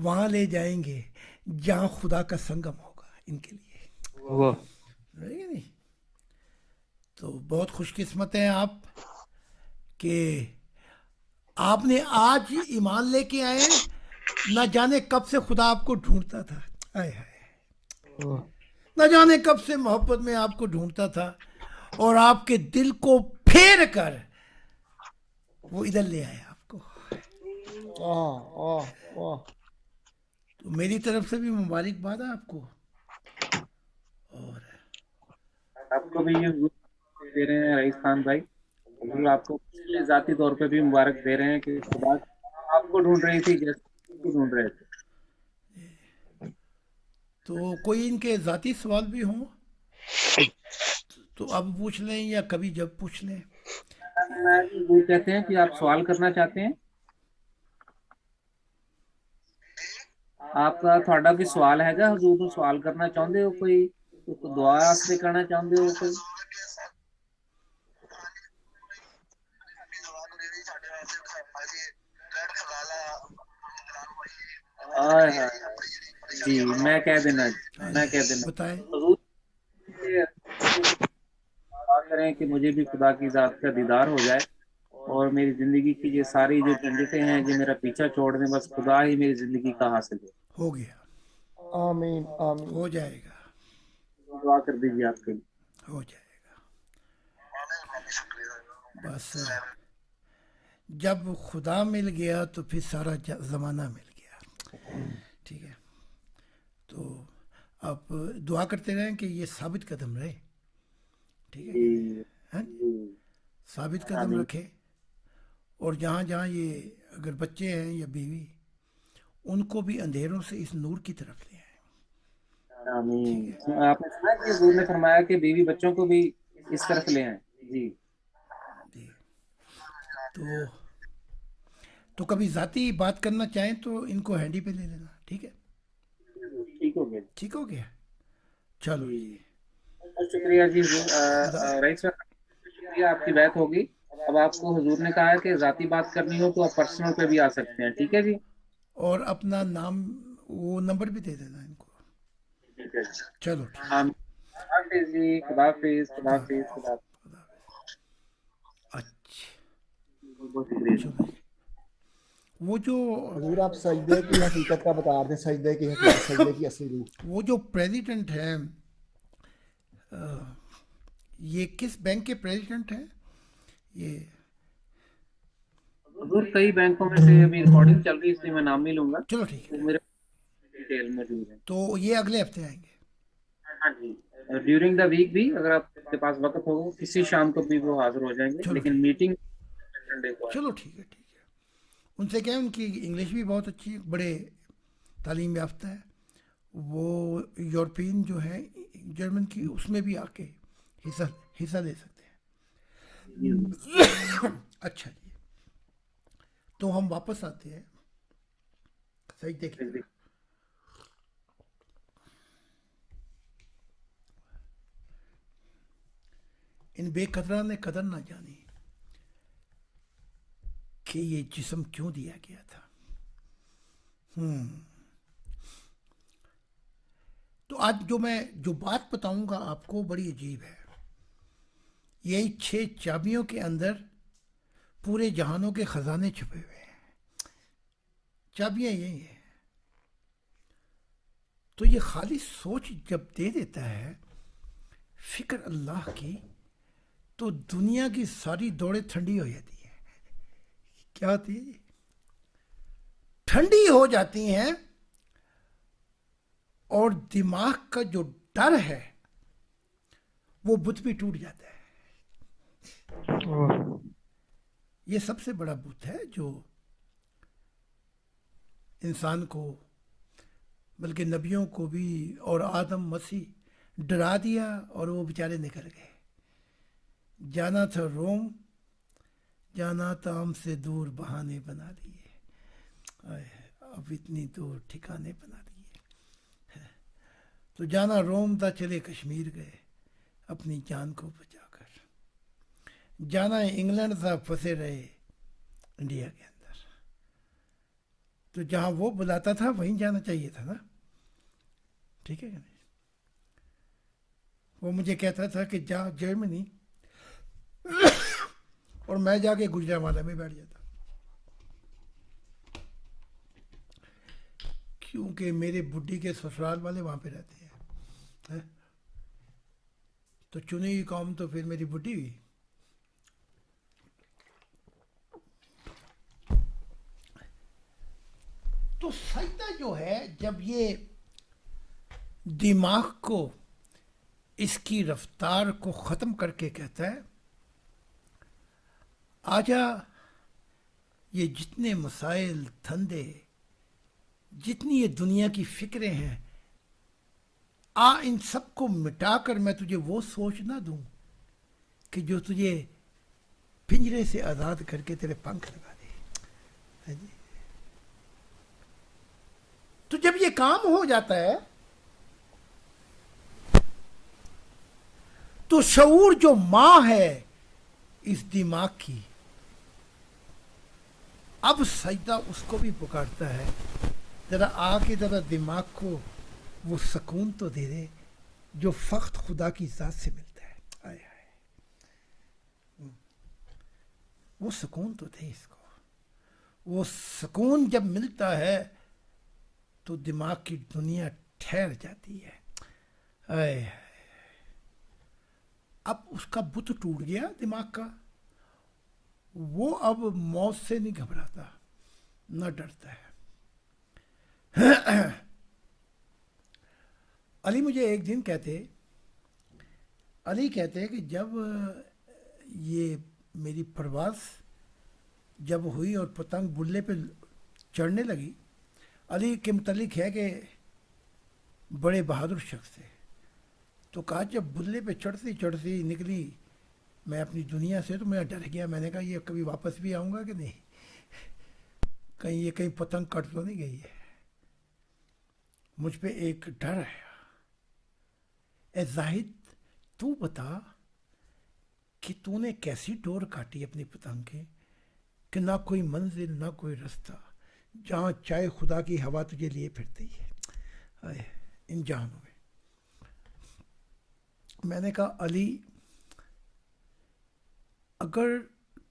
وہاں لے جائیں گے جہاں خدا کا سنگم ہوگا ان کے لیے. واہ. نہیں. تو بہت خوش قسمت ہیں آپ کہ آپ نے آج ایمان لے کے آئے. نہ جانے کب سے خدا آپ کو ڈھونڈتا تھا. آئے ہائے. واہ. نہ جانے کب سے محبت میں آپ کو ڈھونڈتا تھا، اور آپ کے دل کو پھیر کر وہ ادھر لے آئے آپ کو. تو میری طرف سے بھی مبارکباد ہے آپ کو. اور آپ کو بھی یہ حضور دے رہے ہیں رئیس خان بھائی. حضور آپ کو ذاتی طور پہ بھی مبارک دے رہے ہیں کہ خدا آپ کو ڈھونڈ رہی تھی جیسے کو ڈھونڈ رہے تھے. تو کوئی ان کے ذاتی سوال بھی ہوں تو اب پوچھ لیں یا کبھی جب پوچھ لیں. وہ کہتے ہیں کہ آپ سوال کرنا چاہتے ہیں. آپ کا تھوڑا بھی سوال ہے گا حضور تو سوال کرنا چاہتے ہو؟ کوئی دعا واسطے کرنا چاہتے ہو؟ کوئی جی میں کہہ دینا بتائیں. حضور سے دعا کریں کہ مجھے بھی خدا کی ذات کا دیدار ہو جائے اور میری زندگی کی یہ ساری جو جنجتیں ہیں جو میرا پیچھا چھوڑ دیں، بس خدا ہی میری زندگی کا حاصل ہے. ہو گیا، آمین آمین. ہو جائے گا، دعا کر دیجیے آپ کے لیے. ہو جائے گا. بس جب خدا مل گیا تو پھر سارا زمانہ مل گیا. ٹھیک ہے، تو آپ دعا کرتے رہیں کہ یہ ثابت قدم رہے. ٹھیک ہے، جی ہاں جی، ثابت قدم آمین رکھے. اور جہاں جہاں یہ اگر بچے ہیں یا بیوی، ان کو بھی اندھیروں سے اس نور کی طرف لے آئیں. آمین. آپ نے سنا کہ حضور نے فرمایا کہ بیوی بچوں کو بھی اس طرف لے آئیں. جی جی. تو کبھی ذاتی بات کرنا چاہیں تو ان کو ہینڈی پہ لے لینا. ٹھیک ہے، ٹھیک ہو گیا. ٹھیک ہو گیا. چلو جی جی. بہت شکریہ جی. خدا رئیس صاحب شکریہ، آپ کی بات ہوگی. اب آپ کو حضور نے کہا ہے کہ ذاتی بات کرنی ہو تو آپ پرسنل پہ بھی آ سکتے ہیں. ٹھیک ہے جی. اور اپنا نام وہ نمبر بھی دے دینا ان کو. ٹھیک ہے. چلو ٹھیک. خدا حافظ جی. خدا حافظ. خدا خدا حافظ. خدا حافظ. خدا حافظ. اچھا، بہت بہت شکریہ. چلو جی. وہ جو حضور آپ سجدے کی حقیقت کا بتا رہے ہیں، سجدے کی حقیقت، سجدے کی اصلی روح. وہ جو پریزیڈنٹ ہے، یہ کس بینک کے پریزیڈنٹ ہیں یہ؟ حضور کئی بینکوں میں سے ابھی ریکارڈنگ چل رہی ہے، اس لیے میں نام نہیں لوں گا. چلو ٹھیک وہ ہے، میرے ڈیٹیل موجود ہے. تو یہ اگلے ہفتے آئیں گے. ہاں جی. ڈیورنگ دا ویک بھی اگر آپ کے پاس وقت ہو کسی شام کو بھی وہ حاضر ہو جائیں گے، چلو لیکن میٹنگ سنڈے کو ہے. چلو ٹھیک ہے. ٹھیک ہے، ان سے کہیں ان کی انگلش بھی بہت اچھی ہے، بڑے تعلیم یافتہ ہے. وہ یورپین جو ہیں جرمن کی، اس میں بھی آ کے حصہ لے سکتے ہیں. اچھا جی، تو ہم واپس آتے ہیں. صحیح دیکھیے. ان بے قدرہ نے قدر نہ جانی کہ یہ جسم کیوں دیا گیا تھا. تو آج جو بات بتاؤں گا آپ کو بڑی عجیب ہے. یہی 6 چابیوں کے اندر پورے جہانوں کے خزانے چھپے ہوئے ہیں. چابیاں یہی ہیں. تو یہ خالی سوچ جب دے دیتا ہے فکر اللہ کی، تو دنیا کی ساری دوڑیں ٹھنڈی ہو جاتی ہیں. کیا ہوتی ہے؟ ٹھنڈی ہو جاتی ہیں. اور دماغ کا جو ڈر ہے وہ بت بھی ٹوٹ جاتا ہے. یہ سب سے بڑا بت ہے جو انسان کو، بلکہ نبیوں کو بھی اور آدم مسیح ڈرا دیا اور وہ بیچارے نکل گئے. جانا تھا روم، جانا تھا ہم سے دور، بہانے بنا لیے. اب اتنی دور ٹھکانے بنا لیے. تو جانا روم تھا، چلے کشمیر گئے اپنی جان کو بچا کر. جانا انگلینڈ تھا، پھنسے رہے انڈیا کے اندر. تو جہاں وہ بلاتا تھا وہیں جانا چاہیے تھا نا. ٹھیک ہے کہ نہیں؟ وہ مجھے کہتا تھا کہ جا جرمنی، اور میں جا کے گجرانوالہ میں بیٹھ جاتا، کیونکہ میرے بڈھی کے سسرال والے وہاں پہ رہتے ہیں. تو چنی ہوئی قوم تو پھر میری بڈھی ہوئی. تو سجدہ جو ہے، جب یہ دماغ کو، اس کی رفتار کو ختم کر کے کہتا ہے آجا، یہ جتنے مسائل دھندے، جتنی یہ دنیا کی فکریں ہیں، ان سب کو مٹا کر میں تجھے وہ سوچ نہ دوں کہ جو تجھے پنجرے سے آزاد کر کے تیرے پنکھ لگا دے. تو جب یہ کام ہو جاتا ہے تو شعور جو ماں ہے اس دماغ کی، اب سجدہ اس کو بھی پکارتا ہے، ذرا آ کے ذرا دماغ کو وہ سکون تو دے دے جو فقط خدا کی ذات سے ملتا ہے. آئے آئے وہ سکون تو دے اس کو. وہ سکون جب ملتا ہے تو دماغ کی دنیا ٹھہر جاتی ہے. آئے اب اس کا بت ٹوٹ گیا دماغ کا. وہ اب موت سے نہیں گھبراتا نہ ڈرتا ہے. علی مجھے ایک دن علی کہتے کہ جب یہ میری پرواز جب ہوئی اور پتنگ بلے پہ چڑھنے لگی، علی کے متعلق ہے کہ بڑے بہادر شخص تھے. تو کہا جب بلے پہ چڑھتی نکلی میں اپنی دنیا سے تو میں ڈر گیا. میں نے کہا یہ کبھی واپس بھی آؤں گا کہ نہیں، کہیں پتنگ کٹ تو نہیں گئی ہے. مجھ پہ ایک ڈر آیا. اے زاہد تو بتا کہ تو نے کیسی ڈور کاٹی اپنی پتنگ کے کہ نہ کوئی منزل نہ کوئی رستہ، جہاں چاہے خدا کی ہوا تجھے لیے پھرتی ہے ان جہانوں میں. میں نے کہا علی اگر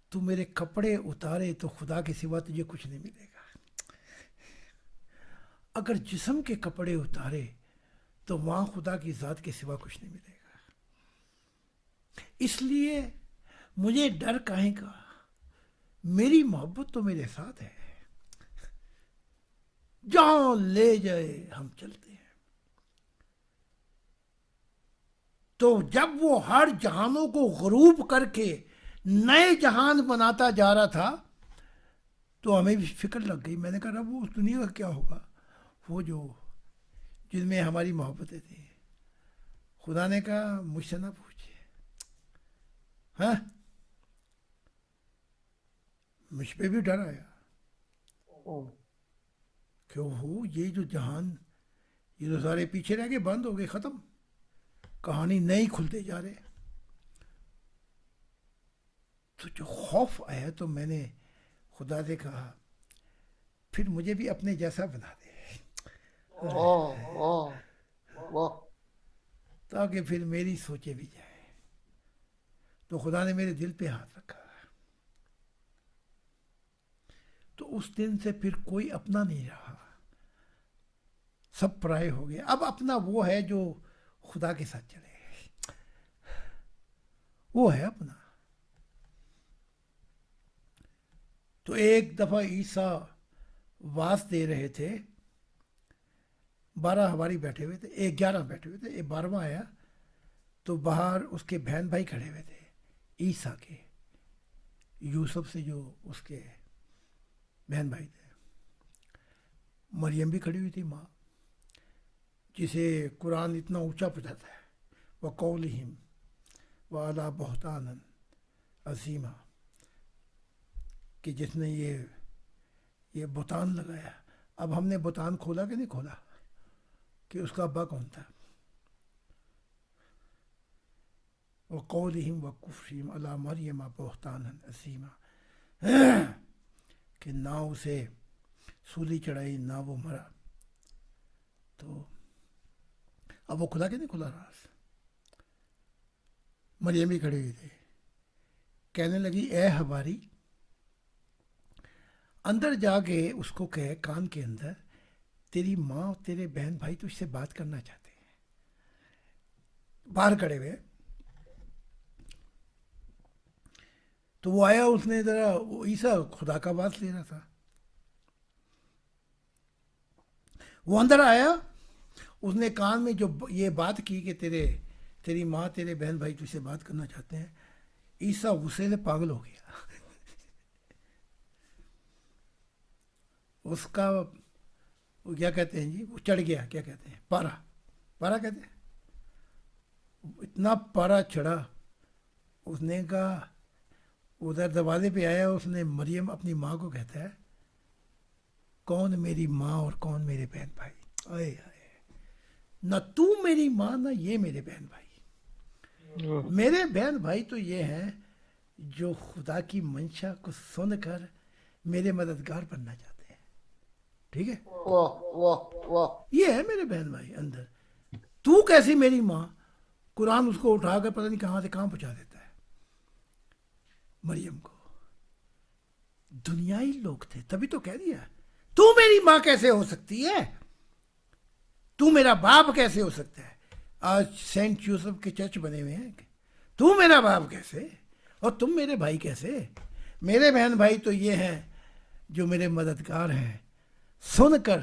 تو میرے کپڑے اتارے تو خدا کے سوا تجھے کچھ نہیں ملے گا. اگر جسم کے کپڑے اتارے تو وہاں خدا کی ذات کے سوا کچھ نہیں ملے گا. اس لیے مجھے ڈر کہیں کا، میری محبت تو میرے ساتھ ہے، جہاں لے جائے ہم چلتے ہیں. تو جب وہ ہر جہانوں کو غروب کر کے نئے جہان بناتا جا رہا تھا تو ہمیں بھی فکر لگ گئی. میں نے کہا رب وہ اس دنیا کا کیا ہوگا، وہ جو جن میں ہماری محبتیں تھیں. خدا نے کہا مجھ سے نہ پوچھے. ہاں مجھ پہ بھی ڈر آیا کہ وہ یہ جو جہان یہ تو سارے پیچھے رہ گئے، بند ہو گئے، ختم، کہانی نئی کھلتے جا رہے. تو جو خوف آیا تو میں نے خدا سے کہا پھر مجھے بھی اپنے جیسا بنا دے تاکہ پھر میری سوچے بھی جائے. تو خدا نے میرے دل پہ ہاتھ رکھا. تو اس دن سے پھر کوئی اپنا نہیں رہا، سب پرائے ہو گئے. اب اپنا وہ ہے جو خدا کے ساتھ چلے، وہ ہے اپنا. تو ایک دفعہ عیسیٰ واس دے رہے تھے، 12 ہواری بیٹھے ہوئے تھے، 11 بیٹھے ہوئے تھے، 12واں آیا تو باہر اس کے بہن بھائی کھڑے ہوئے تھے عیسیٰ کے، یوسف سے جو اس کے بہن بھائی تھے. مریم بھی کھڑی ہوئی تھی، ماں جسے قرآن اتنا اونچا پڑھاتا ہے، وَقَوْلِهِمْ وَعَلَىٰ بُهْتَانًا عَظِیمًا، کہ جس نے یہ بہتان لگایا. اب ہم نے بہتان کھولا کہ نہیں کھولا کہ اس کا ابا کون تھا. وَقَوْلِهِمْ وَكُفْرِهِمْ عَلَىٰ مَرْيَمَ بُهْتَانًا عَظِیمًا، کہ نہ اسے سولی چڑھائی نہ وہ مرا. تو اب وہ کھلا کہ نہیں کھلا راز. مریم بھی کھڑی ہوئی تھی، کہنے لگی اے ہماری، اندر جا کے اس کو کہے کان کے اندر تیری ماں اور تیرے بہن بھائی تجھ سے بات کرنا چاہتے ہیں. باہر کھڑے ہوئے. تو وہ آیا، اس نے ذرا عیسیٰ خدا کا بات لے رہا تھا، وہ اندر آیا، اس نے کان میں جو یہ بات کی کہ تیری ماں تیرے بہن بھائی تجھ سے بات کرنا چاہتے ہیں. عیسیٰ غصے سے پاگل ہو گیا. اس کا وہ کیا کہتے ہیں جی، وہ چڑھ گیا، کیا کہتے ہیں، پارا کہتے ہیں. اتنا پارا چڑھا، اس نے کہا، ادھر دروازے پہ آیا، اس نے مریم اپنی ماں کو کہتا ہے کون میری ماں اور کون میرے بہن بھائی. آئے آئے، نہ تو میری ماں نہ یہ میرے بہن بھائی. میرے بہن بھائی تو یہ ہیں جو خدا کی منشا کو سن کر میرے مددگار بننا چاہتے ہیں. ٹھیک ہے، واہ واہ واہ. یہ ہے میرے بہن بھائی اندر. تو کیسی میری ماں، قرآن اس کو اٹھا کر پتہ نہیں کہاں سے کہاں پہنچا دیتا ہے مریم کو. دنیائی لوگ تھے تبھی تو کہہ دیا تو میری ماں کیسے ہو سکتی ہے، تو میرا باپ کیسے ہو سکتا ہے. آج سینٹ یوسف کے چرچ بنے ہوئے ہیں، تو میرا باپ کیسے اور تم میرے بھائی کیسے. میرے بہن بھائی تو یہ ہیں جو میرے مددگار ہیں، سن کر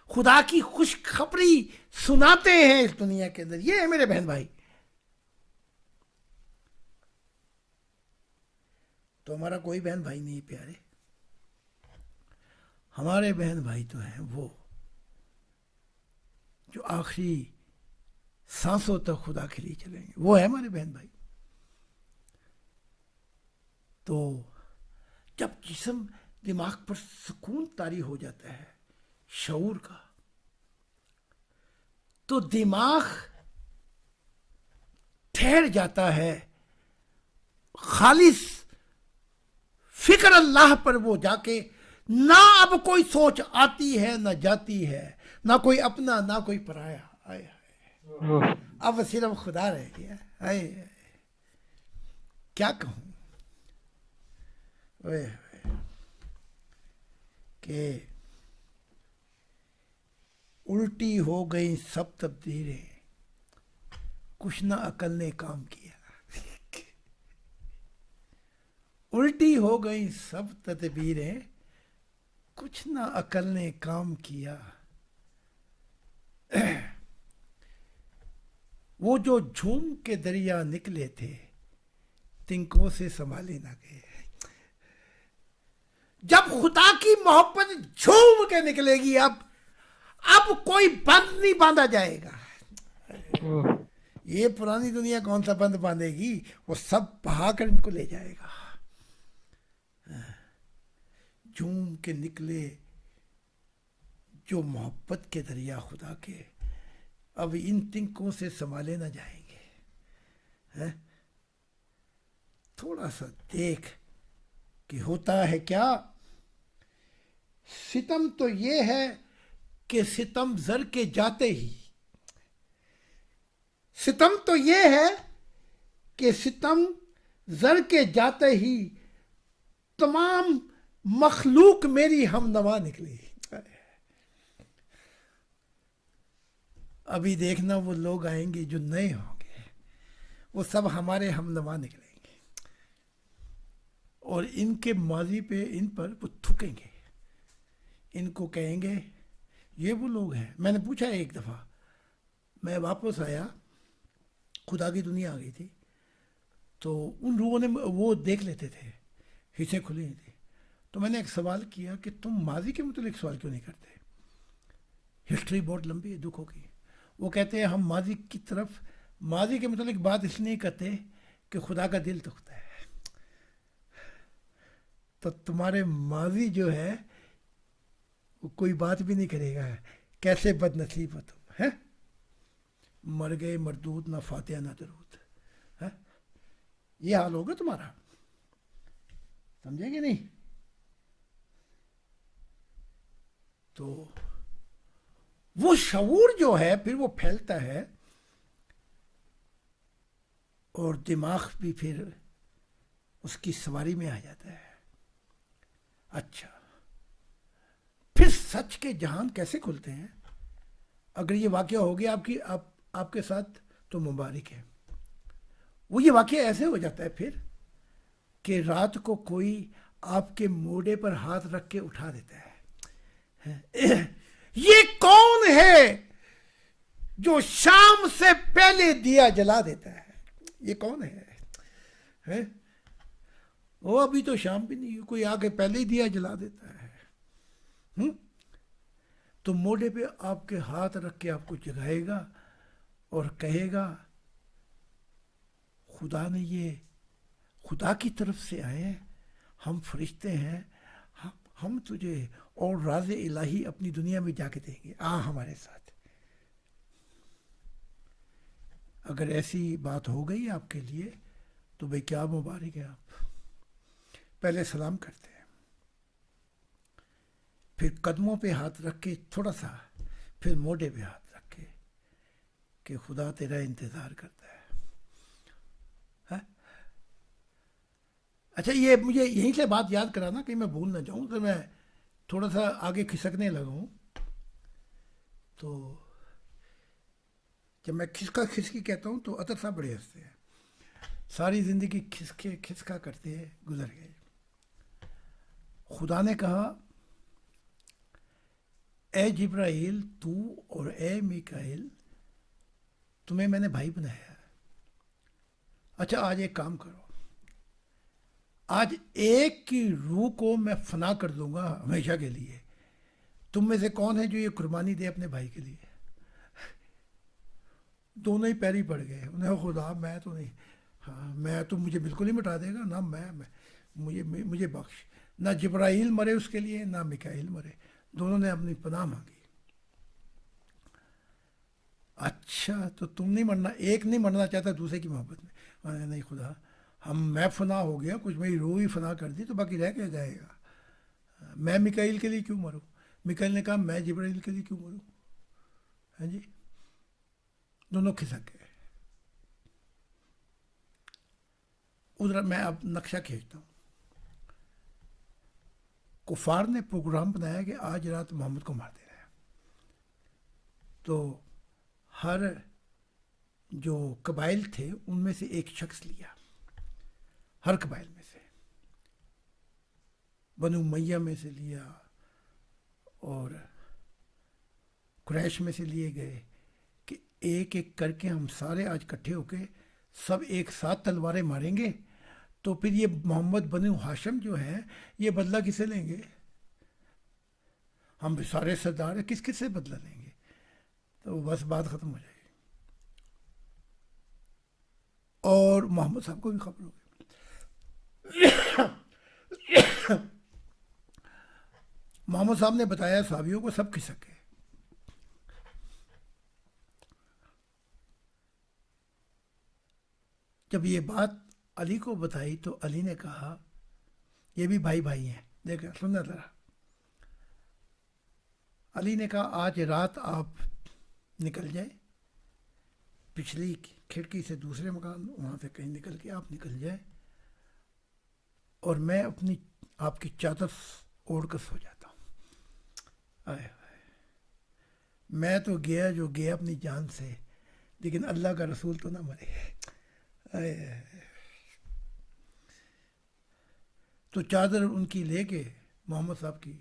خدا کی خوشخبری سناتے ہیں اس دنیا کے اندر. یہ ہے میرے بہن بھائی. تو ہمارا کوئی بہن بھائی نہیں پیارے. ہمارے بہن بھائی تو ہیں وہ جو آخری سانسوں تک خدا کے لیے چلیں گے، وہ ہے ہمارے بہن بھائی. تو جب جسم دماغ پر سکون طاری ہو جاتا ہے شعور کا، تو دماغ ٹھہر جاتا ہے، خالص فکر اللہ پر وہ جا کے نہ اب کوئی سوچ آتی ہے نہ جاتی ہے، نہ کوئی اپنا نہ کوئی پرایا. آئے ہائے، اب صرف خدا رہ گیا. آئے ہائے، کیا کہوں کہ الٹی ہو گئی سب تبدیلیں، کچھ نہ عقل نے کام کیا. الٹی ہو گئی سب تدبیریں، کچھ نہ عقل نے کام کیا. وہ جو جھوم کے دریا نکلے تھے تنکوں سے سنبھالے نہ گئے. جب خدا کی محبت جھوم کے نکلے گی، اب کوئی بند نہیں باندھا جائے گا. یہ پرانی دنیا کون سا بند باندھے گی، وہ سب بہا کر ان کو لے جائے گا. جھوم کے نکلے جو محبت کے دریا خدا کے، اب ان تنکوں سے سنبھالے نہ جائیں گے. تھوڑا سا دیکھ کہ ہوتا ہے کیا. ستم تو یہ ہے کہ ستم زر کے جاتے ہی، ستم تو یہ ہے کہ ستم زر کے جاتے ہی تمام مخلوق میری ہم نوا نکلی. ابھی دیکھنا وہ لوگ آئیں گے جو نئے ہوں گے، وہ سب ہمارے ہم نوا نکلیں گے، اور ان کے ماضی پہ ان پر وہ تھکیں گے. ان کو کہیں گے یہ وہ لوگ ہیں. میں نے پوچھا ایک دفعہ، میں واپس آیا، خدا کی دنیا آ گئی تھی، تو ان لوگوں نے وہ دیکھ لیتے تھے، حصے کھلی تھی. تو میں نے ایک سوال کیا کہ تم ماضی کے متعلق سوال کیوں نہیں کرتے، ہسٹری بہت لمبی ہے دکھوں کی. وہ کہتے ہیں ہم ماضی کی طرف، ماضی کے متعلق بات اس لیے کرتے کہ خدا کا دل دکھتا ہے. تو تمہارے ماضی جو ہے وہ کوئی بات بھی نہیں کرے گا، کیسے بد نصیب ہو تم، ہے مر گئے مردود، نہ فاتحہ نہ درود. یہ حال ہوگا تمہارا، سمجھے گے نہیں. تو وہ شعور جو ہے پھر وہ پھیلتا ہے، اور دماغ بھی پھر اس کی سواری میں آ جاتا ہے. اچھا، پھر سچ کے جہان کیسے کھلتے ہیں؟ اگر یہ واقعہ ہو گیا آپ کے ساتھ تو مبارک ہے. وہ یہ واقعہ ایسے ہو جاتا ہے پھر کہ رات کو کوئی آپ کے موڈے پر ہاتھ رکھ کے اٹھا دیتا ہے. یہ کون ہے جو شام سے پہلے دیا جلا دیتا ہے؟ یہ کون ہے؟ وہ ابھی تو شام بھی نہیں، کوئی آ کے پہلے ہی دیا جلا دیتا ہے. تو موڈے پہ آپ کے ہاتھ رکھ کے آپ کو جگائے گا اور کہے گا خدا نے، یہ خدا کی طرف سے آئے ہیں، ہم فرشتے ہیں، ہم تجھے اور راز الہی اپنی دنیا میں جا کے دیں گے، آ ہمارے ساتھ. اگر ایسی بات ہو گئی آپ کے لیے تو بھئی کیا مبارک ہے. آپ پہلے سلام کرتے ہیں، پھر قدموں پہ ہاتھ رکھ کے تھوڑا سا، پھر موڈے پہ ہاتھ رکھ کے کہ خدا تیرا انتظار کرتا ہے. ہاں؟ اچھا یہ مجھے یہیں سے بات یاد کرانا کہ میں بھول نہ جاؤں، تو میں تھوڑا سا آگے کھسکنے لگا ہوں. تو جب میں کھسکی کہتا ہوں تو اطہر صاحب بڑے ہنستے ہیں. ساری زندگی کھسکا کرتے گزر گئے. خدا نے کہا اے جبرائیل تو اور اے میکائیل تمہیں میں نے بھائی بنایا. اچھا آج ایک کام کرو، آج ایک کی روح کو میں فنا کر دوں گا ہمیشہ کے لیے. تم میں سے کون ہے جو یہ قربانی دے اپنے بھائی کے لیے؟ دونوں ہی پیری پڑ گئے. انہیں کہا خدا میں تو نہیں، ہاں میں تو مجھے بالکل ہی مٹا دے گا نہ، مجھے بخش. نہ جبرائیل مرے اس کے لیے، نہ میکائیل مرے. دونوں نے اپنی پناہ مانگی. اچھا تو تم نہیں مرنا، ایک نہیں مرنا چاہتا دوسرے کی محبت میں. نہیں خدا، میں فنا ہو گیا، کچھ میری روح ہی فنا کر دی تو باقی رہ کے جائے گا. میں میکائیل کے لیے کیوں مروں؟ میکائیل نے کہا میں جبرائیل کے لیے کیوں مروں؟ ہاں جی، دونوں کھسک گئے. ادھر میں اب نقشہ کھینچتا ہوں. کفار نے پروگرام بنایا کہ آج رات محمد کو مار دینا ہے. تو ہر جو قبائل تھے ان میں سے ایک شخص لیا، ہر قبائل میں سے، بنو امیہ میں سے لیا اور قریش میں سے لیے گئے کہ ایک ایک کر کے ہم سارے آج کٹھے ہو کے سب ایک ساتھ تلواریں ماریں گے. تو پھر یہ محمد بنو ہاشم جو ہیں یہ بدلہ کسے لیں گے؟ ہم بھی سارے سردار ہیں، کس کس سے بدلہ لیں گے؟ تو بس بات ختم ہو جائے گی. اور محمد صاحب کو بھی خبر ہو گئی. محمد صاحب نے بتایا صحابیوں کو، سب کھسک گئے. جب یہ بات علی کو بتائی تو علی نے کہا یہ بھی بھائی بھائی ہیں. دیکھیں سننا ذرا. علی نے کہا آج رات آپ نکل جائیں، پچھلی کھڑکی سے دوسرے مکان وہاں سے کہیں نکل کے آپ نکل جائیں، اور میں اپنی آپ کی چادر اوڑھ کر سو جاتا ہوں. آئے میں تو گیا جو گیا اپنی جان سے، لیکن اللہ کا رسول تو نہ مرے. تو چادر ان کی لے کے، محمد صاحب کی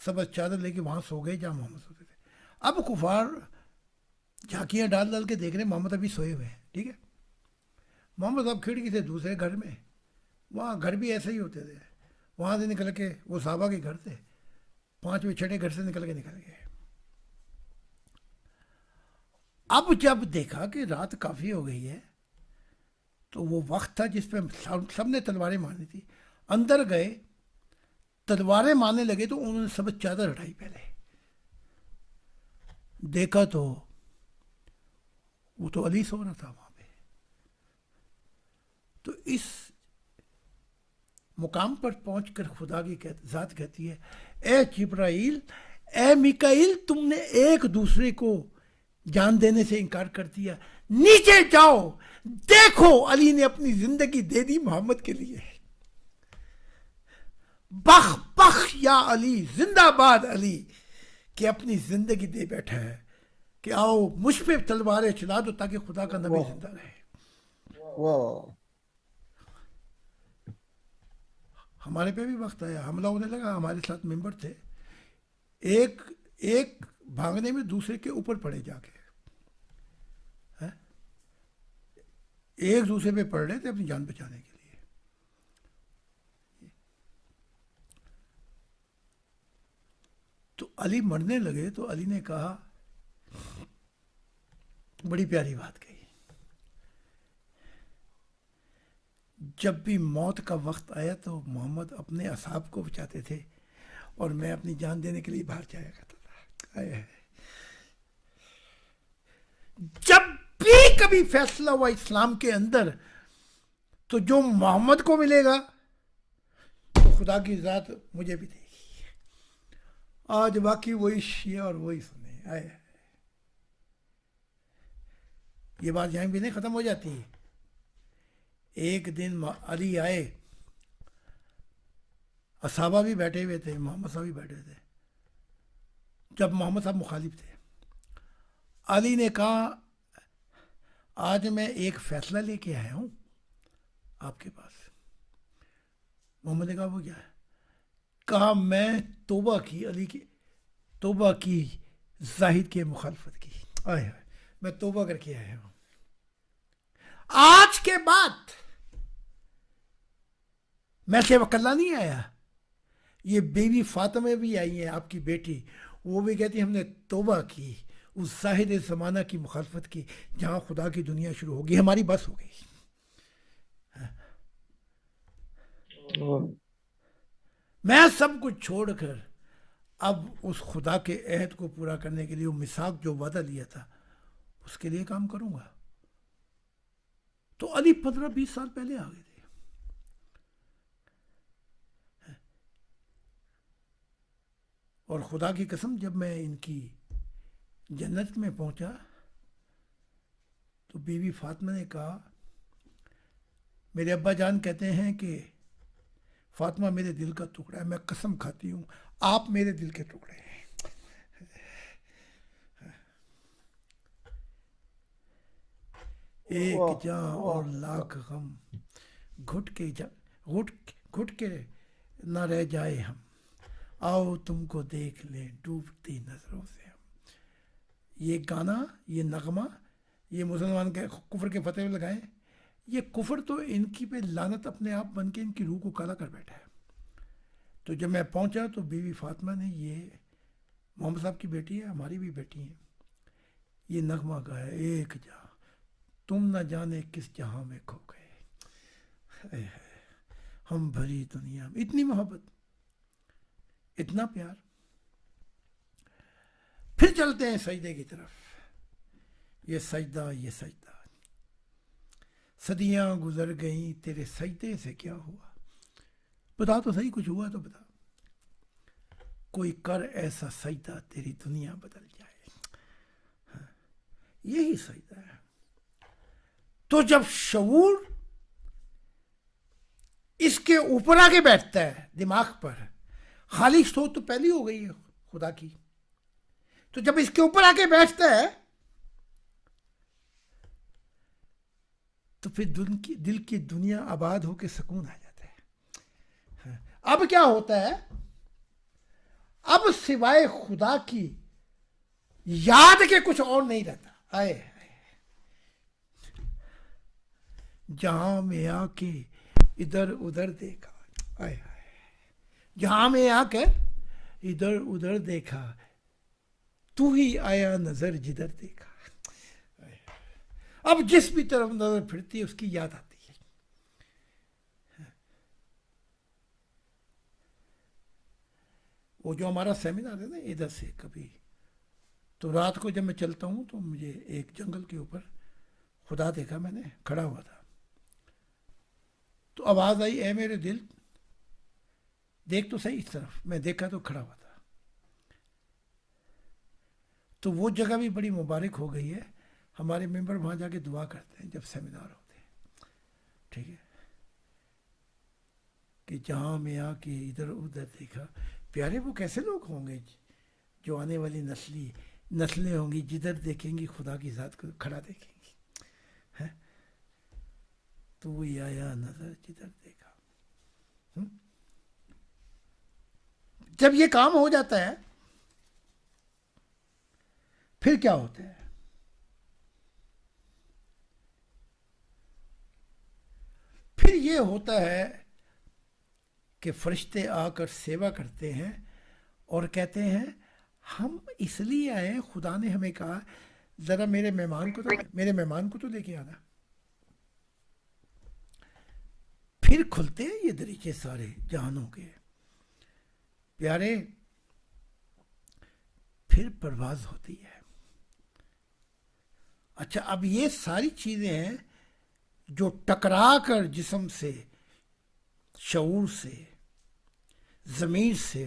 سبز چادر لے کے وہاں سو گئے جہاں محمد سوتے تھے. اب کفار جھانکیاں ڈال ڈال کے دیکھ رہے ہیں محمد ابھی سوئے ہوئے ہیں. ٹھیک ہے، محمد صاحب کھڑکی سے دوسرے گھر میں، وہاں گھر بھی ایسے ہی ہوتے تھے، وہاں سے نکل کے وہ صحابہ کے گھر تھے، 5ویں 6ٹھے گھر سے نکل گئے. اب جب دیکھا کہ رات کافی ہو گئی ہے تو وہ وقت تھا جس پہ سب نے تلواریں مارنی تھی. اندر گئے، تلواریں مارنے لگے تو انہوں نے سب چادر ہٹائی. پہلے دیکھا تو وہ تو علی سو رہا تھا وہاں پہ. تو اس مقام پر پہنچ کر خدا کی ذات کہتی ہے اے جبرائیل، اے میکائیل، تم نے ایک دوسرے کو جان دینے سے انکار کر دیا. نیچے جاؤ، دیکھو علی نے اپنی زندگی دے دی محمد کے لیے. بخ بخ یا علی، زندہ باد علی، کہ اپنی زندگی دے بیٹھا ہے کہ آؤ مجھ پہ تلواریں چلا دو تاکہ خدا کا نبی زندہ رہے. ہمارے پہ بھی وقت آیا، حملہ ہونے لگا، ہمارے ساتھ ممبر تھے، ایک بھاگنے میں دوسرے کے اوپر پڑے جا کے، ایک دوسرے پہ پڑ رہے تھے اپنی جان بچانے کے لیے. تو علی مرنے لگے تو علی نے کہا، بڑی پیاری بات کہی، جب بھی موت کا وقت آیا تو محمد اپنے اصحاب کو بچاتے تھے اور میں اپنی جان دینے کے لیے باہر جایا کرتا تھا. جب بھی کبھی فیصلہ ہوا اسلام کے اندر تو جو محمد کو ملے گا تو خدا کی ذات مجھے بھی دے گی. آج باقی وہی شیعہ اور وہی سنی آئے. یہ بات یہیں بھی نہیں ختم ہو جاتی. ایک دن علی آئے, اصحابہ بھی بیٹھے ہوئے تھے, محمد صاحب بھی بیٹھے تھے. جب محمد صاحب مخالف تھے, علی نے کہا آج میں ایک فیصلہ لے کے آیا ہوں آپ کے پاس. محمد نے کہا وہ کیا ہے؟ کہا میں توبہ کی, علی کی توبہ کی زاہد کی مخالفت کی. آئے میں توبہ کر کے آیا ہوں. آج کے بعد میں سے وکلا نہیں آیا. یہ بیوی فاطمہ بھی آئی ہیں آپ کی بیٹی, وہ بھی کہتی ہیں ہم نے توبہ کی اس زاہد زمانہ کی مخالفت کی جہاں خدا کی دنیا شروع ہوگی, ہماری بس ہو گئی. میں سب کچھ چھوڑ کر اب اس خدا کے عہد کو پورا کرنے کے لیے وہ میثاق جو وعدہ لیا تھا اس کے لیے کام کروں گا. تو علی 15-20 سال پہلے آ گئے تھے. اور خدا کی قسم جب میں ان کی جنت میں پہنچا تو بیوی فاطمہ نے کہا, میرے ابا جان کہتے ہیں کہ فاطمہ میرے دل کا ٹکڑا ہے, میں قسم کھاتی ہوں آپ میرے دل کے ٹکڑے ہیں. ایک جاں اور لاکھ غم, گھٹ کے نہ رہ جائے ہم, آؤ تم کو دیکھ لیں ڈوبتی نظروں سے ہم. یہ گانا, یہ نغمہ, یہ مسلمان کے کفر کے فتح لگائے. یہ کفر تو ان کی پہ لعنت اپنے آپ بن کے ان کی روح کو کالا کر بیٹھا ہے. تو جب میں پہنچا تو بیوی فاطمہ نے, یہ محمد صاحب کی بیٹی ہے, ہماری بھی بیٹی ہے, یہ نغمہ گایا, ایک جہاں تم نہ جانے کس جہاں میں کھو گئے, ہم بھری دنیا میں. اتنی محبت, اتنا پیار. پھر چلتے ہیں سجدے کی طرف. یہ سجدہ, یہ سجدہ, صدیاں گزر گئیں تیرے سجدے سے کیا ہوا. بتا تو صحیح, کچھ ہوا تو بتا. کوئی کر ایسا سجدہ تیری دنیا بدل جائے. یہی سجدہ ہے. تو جب شعور اس کے اوپر آ کے بیٹھتا ہے دماغ پر, خالص سوچ تو پہلی ہو گئی ہے خدا کی, تو جب اس کے اوپر آ کے بیٹھتا ہے تو پھر دل کی دنیا آباد ہو کے سکون آ جاتا ہے. اب کیا ہوتا ہے, اب سوائے خدا کی یاد کے کچھ اور نہیں رہتا. آئے جہاں میں آ کے ادھر ادھر دیکھا, آئے جہاں میں آ کر ادھر ادھر دیکھا, تو ہی آیا نظر جدھر دیکھا. اب جس بھی طرف نظر پھرتی ہے اس کی یاد آتی ہے. وہ جو ہمارا سیمینار ہے نا ادھر سے کبھی, تو رات کو جب میں چلتا ہوں تو مجھے ایک جنگل کے اوپر خدا دیکھا, میں نے کھڑا ہوا تھا, تو آواز آئی, اے میرے دل دیکھ تو صحیح اس طرف. میں دیکھا تو کھڑا ہوا تھا. تو وہ جگہ بھی بڑی مبارک ہو گئی ہے. ہمارے ممبر وہاں جا کے دعا کرتے ہیں جب سیمینار ہوتے ہیں, ٹھیک ہے, کہ جہاں میں آ کے ادھر ادھر دیکھا. پیارے وہ کیسے لوگ ہوں گے جو آنے والی نسلیں ہوں گی, جدھر دیکھیں گی خدا کی ذات کو کھڑا دیکھیں گی. تو وہی آیا نظر جدھر دیکھا. جب یہ کام ہو جاتا ہے پھر کیا ہوتا ہے, پھر یہ ہوتا ہے کہ فرشتے آ کر سیوا کرتے ہیں اور کہتے ہیں ہم اس لیے آئے, خدا نے ہمیں کہا ذرا میرے مہمان کو تو لے کے آنا. پھر کھلتے ہیں یہ دریچے سارے جہانوں کے. پیارے پھر پرواز ہوتی ہے. اچھا اب یہ ساری چیزیں ہیں جو ٹکرا کر جسم سے, شعور سے, ضمیر سے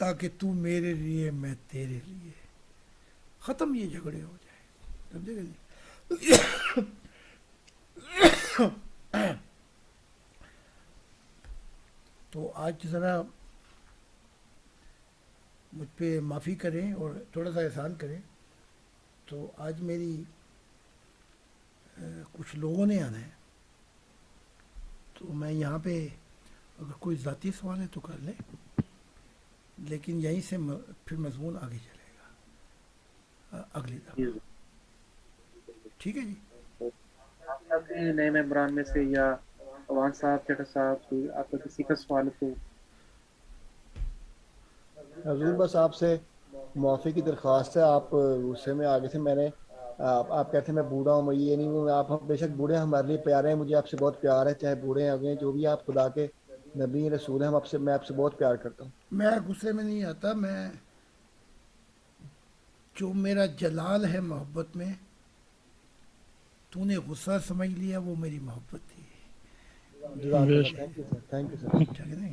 تاکہ تو میرے لیے میں تیرے لیے، ختم یہ جھگڑے ہو جائیں، سمجھے گا جی؟ تو آج ذرا مجھ پہ معافی کریں اور تھوڑا سا احسان کریں، تو آج میری کچھ لوگوں نے آنا ہے، تو میں یہاں پہ اگر کوئی ذاتی سوال ہے تو کر لیں، لیکن یہیں سے پھر مضمون آگے چلے گا اگلی دفعہ، ٹھیک ہے جی؟ آپ کے نئے ممبران میں سے یا عوان صاحب، چٹا صاحب، کوئی آپ کا کسی کا سوال تو حضور بس آپ سے معافی کی درخواست ہے، آپ غصے میں آگے سے میں نے آپ کہتے ہیں میں بوڑھا ہوں، میں یہ نہیں ہوں، آپ بے شک بوڑھے ہیں، ہمارے لیے پیارے ہیں، مجھے آپ سے بہت پیار ہے، چاہے بوڑھے ہیں آگے جو بھی آپ خدا کے نبی رسول ہیں، میں آپ سے بہت پیار کرتا ہوں۔ میں غصے میں نہیں آتا، میں جو میرا جلال ہے محبت میں، تو نے غصہ سمجھ لیا، وہ میری محبت تھی، جزاک بے اللہ، شک thank you sir, thank you sir. ٹھیک ہے نا؟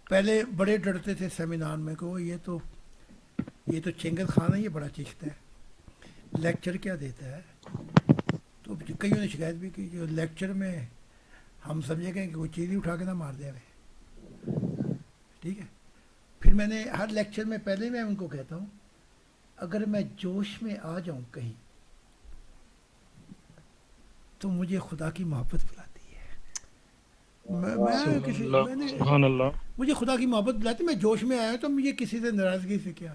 پہلے بڑے ڈرتے تھے سیمینار میں کہ وہ یہ تو چنگل خان ہے، یہ بڑا چیختا ہے، لیکچر کیا دیتا ہے، تو کئیوں نے شکایت بھی کی کہ لیکچر میں ہم سمجھے گئے کہ وہ چیز ہی اٹھا کے نہ مار دے ہمیں، ٹھیک ہے؟ پھر میں نے ہر لیکچر میں پہلے میں ان کو کہتا ہوں، اگر میں جوش میں آ جاؤں کہیں تو مجھے خدا کی محبت بلاتی ہے، میں سبحان کسی اللہ، میں نے سبحان اللہ، مجھے خدا کی محبت بلاتی، میں جوش میں آیا تو مجھے کسی سے ناراضگی سے کیا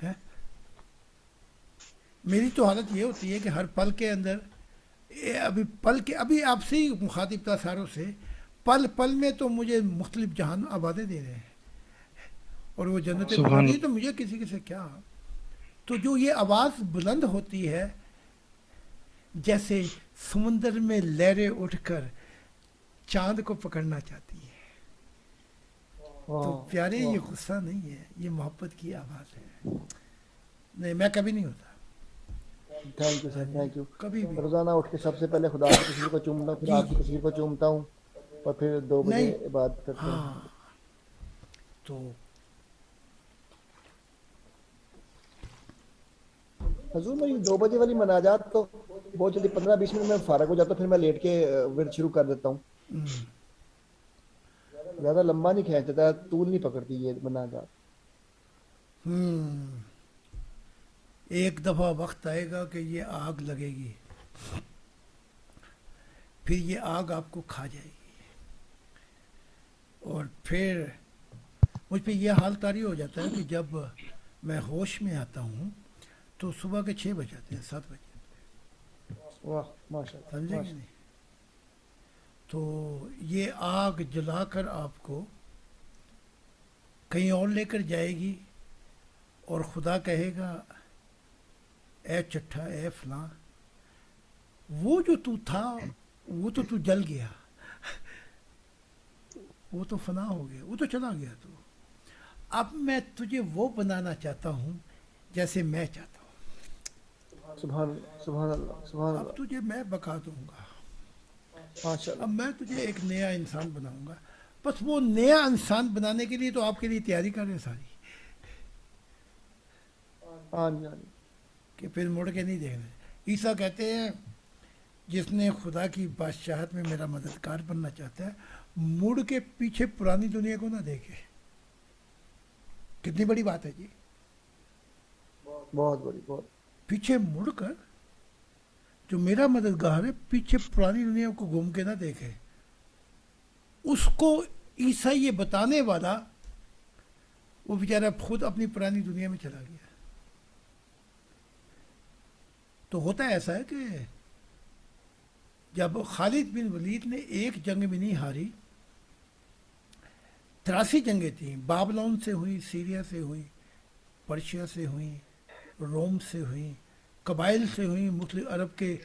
ہے؟ میری تو حالت یہ ہوتی ہے کہ ہر پل کے اندر ابھی آپ سے ہی مخاطب تھا ساروں سے، پل پل میں تو مجھے مختلف جہان آبادیں دے رہے ہیں اور وہ جنتیں بنا سبحان دی، تو مجھے کسی سے کیا؟ تو جو یہ آواز بلند ہوتی ہے جیسے سمندر میں لہریں اٹھ کر چاند کو پکڑنا چاہتی ہے، تو پیارے یہ غصہ نہیں ہے، یہ محبت کی آواز ہے، نہیں میں کبھی نہیں ہوتا، thank you sir, thank you. کبھی بھی روزانہ اٹھ کے سب سے پہلے خدا کی تصویر کو چومتا ہوں، پھر جی آپ کی جی تصویر کو چومتا ہوں، اور پھر 2 بجے نہیں، عبادت کرتا ہوں۔ ہاں، تو حضور میری 2 بجے والی مناجات تو بہت جلدی 15-20 منٹ میں فارغ ہو جاتا ہوں، پھر میں لیٹ کے ورد شروع کر دیتا ہوں، زیادہ لمبا نہیں کھینچتا، طول نہیں پکڑتی یہ مناجات۔ ایک دفعہ وقت آئے گا کہ یہ آگ لگے گی، پھر یہ آگ آپ کو کھا جائے گی، اور پھر مجھ پہ یہ حال طاری ہو جاتا ہے کہ جب میں ہوش میں آتا ہوں تو صبح کے 6 بج جاتے ہیں، 7 بجے، واہ ماشاء اللہ، سمجھے کہ ماشاء نہیں؟ تو یہ آگ جلا کر آپ کو کہیں اور لے کر جائے گی، اور خدا کہے گا اے چٹھا، اے فلاں، وہ جو تو تھا وہ تو جل گیا، وہ تو فنا ہو گیا، وہ تو چلا گیا، تو اب میں تجھے وہ بنانا چاہتا ہوں جیسے میں چاہتا ہوں، اللہ، سبحان اللہ، سبحان اللہ، سبحان اب اللہ، تجھے میں بقا دوں گا، ماشاء اب اللہ۔ میں تجھے ایک نیا انسان بناؤں گا، بس وہ نیا انسان بنانے کے لیے تو آپ کے لیے تیاری کر رہے ہیں ساری، ہاں جی، ہاں جی، کہ پھر مڑ کے نہیں دیکھنا۔ عیسیٰ کہتے ہیں جس نے خدا کی بادشاہت میں میرا مددگار بننا چاہتا ہے مڑ کے پیچھے پرانی دنیا کو نہ دیکھے، کتنی بڑی بات ہے جی، بہت بڑی، بہت۔ پیچھے مڑ کر جو میرا مددگار ہے پیچھے پرانی دنیا کو گھوم کے نہ دیکھے، اس کو عیسیٰ یہ بتانے والا وہ بیچارہ خود اپنی پرانی دنیا میں چلا گیا۔ تو ہوتا ایسا ہے کہ جب خالد بن ولید نے ایک جنگ بھی نہیں ہاری، 83 جنگیں تھیں، بابلون سے ہوئی، سیریا سے ہوئی، پرشیا سے ہوئیں، روم سے ہوئیں، قبائل سے ہوئیں، مختلف عرب کے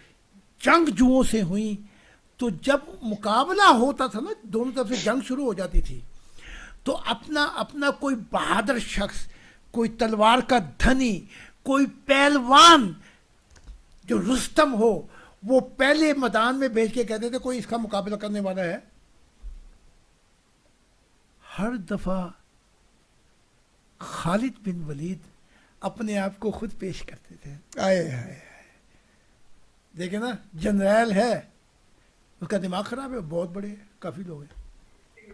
جنگجوؤں سے ہوئیں، تو جب مقابلہ ہوتا تھا نا، دونوں طرف سے جنگ شروع ہو جاتی تھی، تو اپنا کوئی بہادر شخص، کوئی تلوار کا دھنی، کوئی پہلوان جو رستم ہو، وہ پہلے میدان میں بھیج کے کہتے تھے کوئی اس کا مقابلہ کرنے والا ہے۔ ہر دفعہ خالد بن ولید اپنے آپ کو خود پیش کرتے تھے. آئے ہائے دیکھیں نا، جنرل ہے، اس کا دماغ خراب ہے، بہت بڑے ہیں، کافی لوگ ہیں،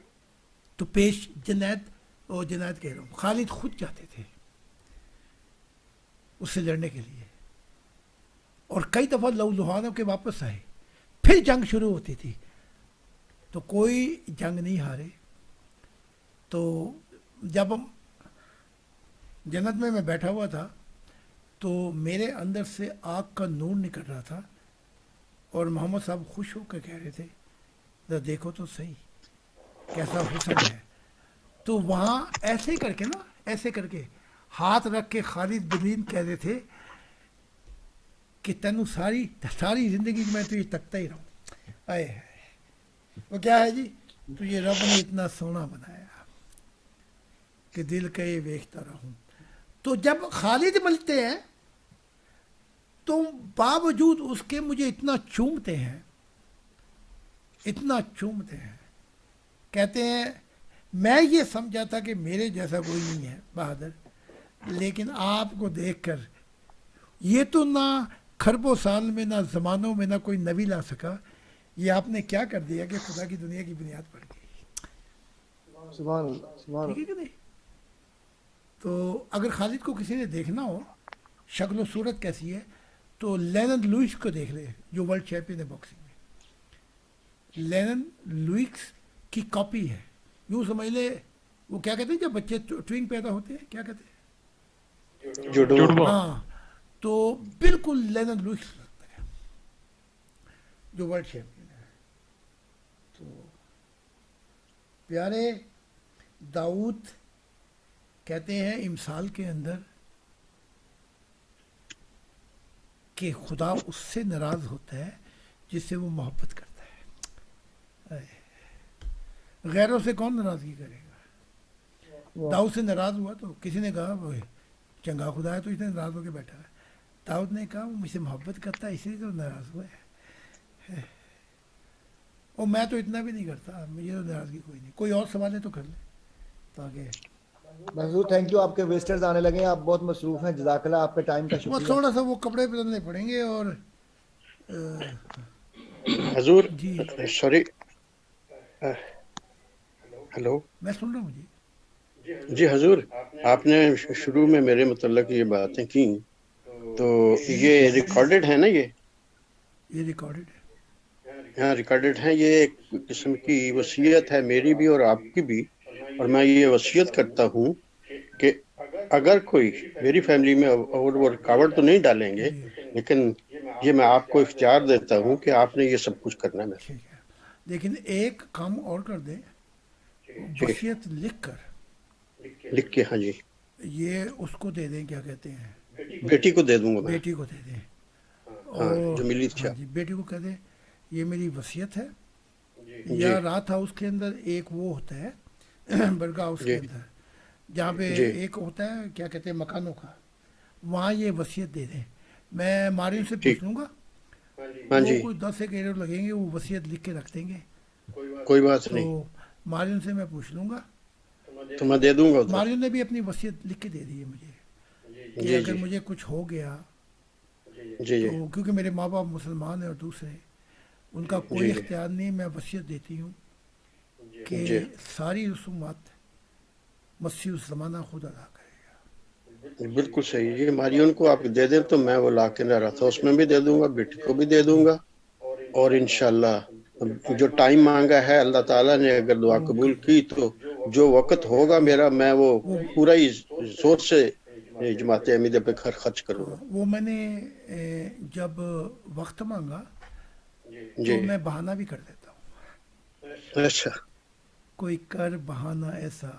تو پیش جنید کہہ رہا ہوں، خالد خود جاتے تھے اس سے لڑنے کے لیے، اور کئی دفعہ لو لہانوں کے واپس آئے، پھر جنگ شروع ہوتی تھی تو کوئی جنگ نہیں ہارے. تو جب ہم جنت میں بیٹھا ہوا تھا تو میرے اندر سے آگ کا نور نکل رہا تھا، اور محمد صاحب خوش ہو کر کہہ رہے تھے ذرا دیکھو تو صحیح کیسا حسن ہے. تو وہاں ایسے کر کے نا، ایسے کر کے ہاتھ رکھ کے خالد بن کہہ رہے تھے کہ تینوں ساری زندگی میں تو یہ تکتا ہی رہوں. آئے وہ کیا ہے جی، تو یہ رب نے اتنا سونا بنایا کہ دل کا یہ ویکھتا رہوں. تو جب خالد ملتے ہیں تو باوجود اس کے مجھے اتنا چومتے ہیں، اتنا چومتے ہیں، کہتے ہیں میں یہ سمجھا تھا کہ میرے جیسا کوئی نہیں ہے بہادر، لیکن آپ کو دیکھ کر یہ تو نہ کھربوں سال میں، نہ زمانوں میں، نہ کوئی نبی لا سکا، یہ آپ نے کیا کر دیا کہ خدا کی دنیا کی بنیاد پڑ گئی. سبحان اللہ، سبحان ٹھیک ہے اللہ. کہ نہیں؟ تو اگر خالد کو کسی نے دیکھنا ہو شکل و صورت کیسی ہے تو لینن لوئس کو دیکھ لے، جو ورلڈ چیمپئن ہے باکسنگ میں. لینن لوئس کی کاپی ہے، یوں سمجھ لے، وہ کیا کہتے ہیں جب بچے ٹوئنگ پیدا ہوتے ہیں کیا کہتے ہیں؟ جڑواں. ہاں، تو بالکل لینن لوئس لگتا ہے جو ورلڈ چیمپئن ہے. تو پیارے داؤد کہتے ہیں امثال کے اندر کہ خدا اس سے ناراض ہوتا ہے جس سے وہ محبت کرتا ہے. غیروں سے کون ناراضگی کرے گا؟ داؤد سے ناراض ہوا تو کسی نے کہا وہ چنگا خدا ہے تو اس نے ناراض ہو کے بیٹھا ہے. داؤد نے کہا وہ مجھ سے محبت کرتا ہے اسی لیے تو ناراض ہوا ہے، اور میں تو اتنا بھی نہیں کرتا، مجھے تو ناراضگی کوئی نہیں. کوئی اور سوال ہے تو کر لیں تاکہ محضور تھینک یو. آپ کے ویسٹرز آنے لگے ہیں، آپ بہت مصروف ہیں، جزاک اللہ، آپ کے ٹائم کا وہ شکریہ. تھوڑا سا وہ کپڑے بدلنے پڑیں گے. اور حضور جی سوری، ہلو. میں سن رہا ہوں جی. جی حضور، آپ نے شروع میں میرے متعلق یہ باتیں کی، تو یہ ریکارڈڈ ہے نا؟ یہ ریکارڈڈ ہے. ہاں ریکارڈڈ ہیں. یہ ایک قسم کی وصیت ہے میری بھی اور آپ کی بھی، اور میں یہ وصیت کرتا ہوں کہ اگر کوئی میری فیملی میں اور وہ رکاوٹ تو نہیں ڈالیں گے، جی لیکن یہ میں آپ کو اختیار دیتا ہوں کہ آپ نے یہ سب کچھ کرنا ہے. ٹھیک ہے، لیکن ایک کام اور کر دیں، جی وصیت لکھ کر لکھ کے. ہاں جی، یہ اس کو دے دیں، کیا کہتے ہیں، بیٹی کو دے دوں گا میں. بیٹی کو دے دیں. ہاں اور جو ملی تھی ہاں آپ. جی، بیٹی کو کہہ دیں یہ میری وصیت ہے. جی یا رات ہاؤس کے اندر ایک وہ ہوتا ہے برگا ہاؤس کے جی اندر جہاں پہ جی ایک ہوتا ہے کیا کہتے ہیں مکانوں کا، وہاں یہ وصیت دے دیں. میں مارین سے ٹھیک. پوچھ لوں گا، ہاں وہ جی، کوئی 10 ایک ایرر لگیں گے، وہ وصیت لکھ کے رکھ دیں گے. کوئی بات تو نہیں، مارین سے میں پوچھ لوں گا. تو میں دے دوں گا ادھر. مارین نے بھی اپنی وصیت لکھ کے دے دی ہے مجھے کہ جی اگر جی مجھے کچھ ہو گیا جی جی تو، کیونکہ میرے ماں باپ مسلمان ہیں اور دوسرے ان کا کوئی جی جی اختیار نہیں، میں وصیت دیتی ہوں کہ جی ساری رسومات مسیح الزمانہ خود ادا کرے گا. بالکل صحیح. یہ ماریون کو آپ دے دیں تو میں وہ لا کے نہ رہا تھا، اس میں بھی دے دوں گا، بیٹی کو بھی دے دوں گا. اور انشاءاللہ جو ٹائم مانگا ہے اللہ تعالیٰ نے اگر دعا وہ قبول کر کی تو جو وقت ہوگا میرا، میں وہ پورا ہی زور سے جماعت احمدیہ پہ خرچ کروں گا. وہ میں نے جب وقت مانگا جی تو میں بہانہ بھی کر دیتا ہوں، اچھا. کوئی کر بہانہ ایسا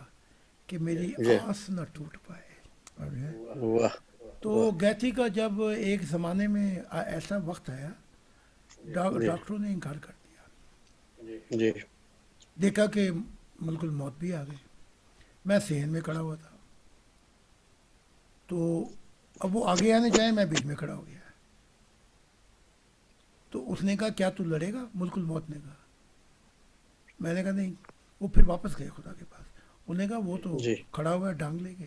کہ میری جی آس نہ ٹوٹ پائے. واہ. تو گیتھی کا جب ایک زمانے میں ایسا وقت آیا، جی ڈاکٹروں نے انکار کر دیا، جی دیکھا کہ ملک الموت بھی آ گئی. میں صحن میں کھڑا ہوا تھا، تو اب وہ آگے آنے چاہے، میں بیچ میں کھڑا ہو گیا. تو اس نے کہا کیا تو لڑے گا؟ ملک الموت نے کہا. میں نے کہا نہیں. وہ پھر واپس گئے خدا کے پاس. انہوں نے کہا وہ تو جی کھڑا ہوا ہے ڈانگ لے کے.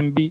MB।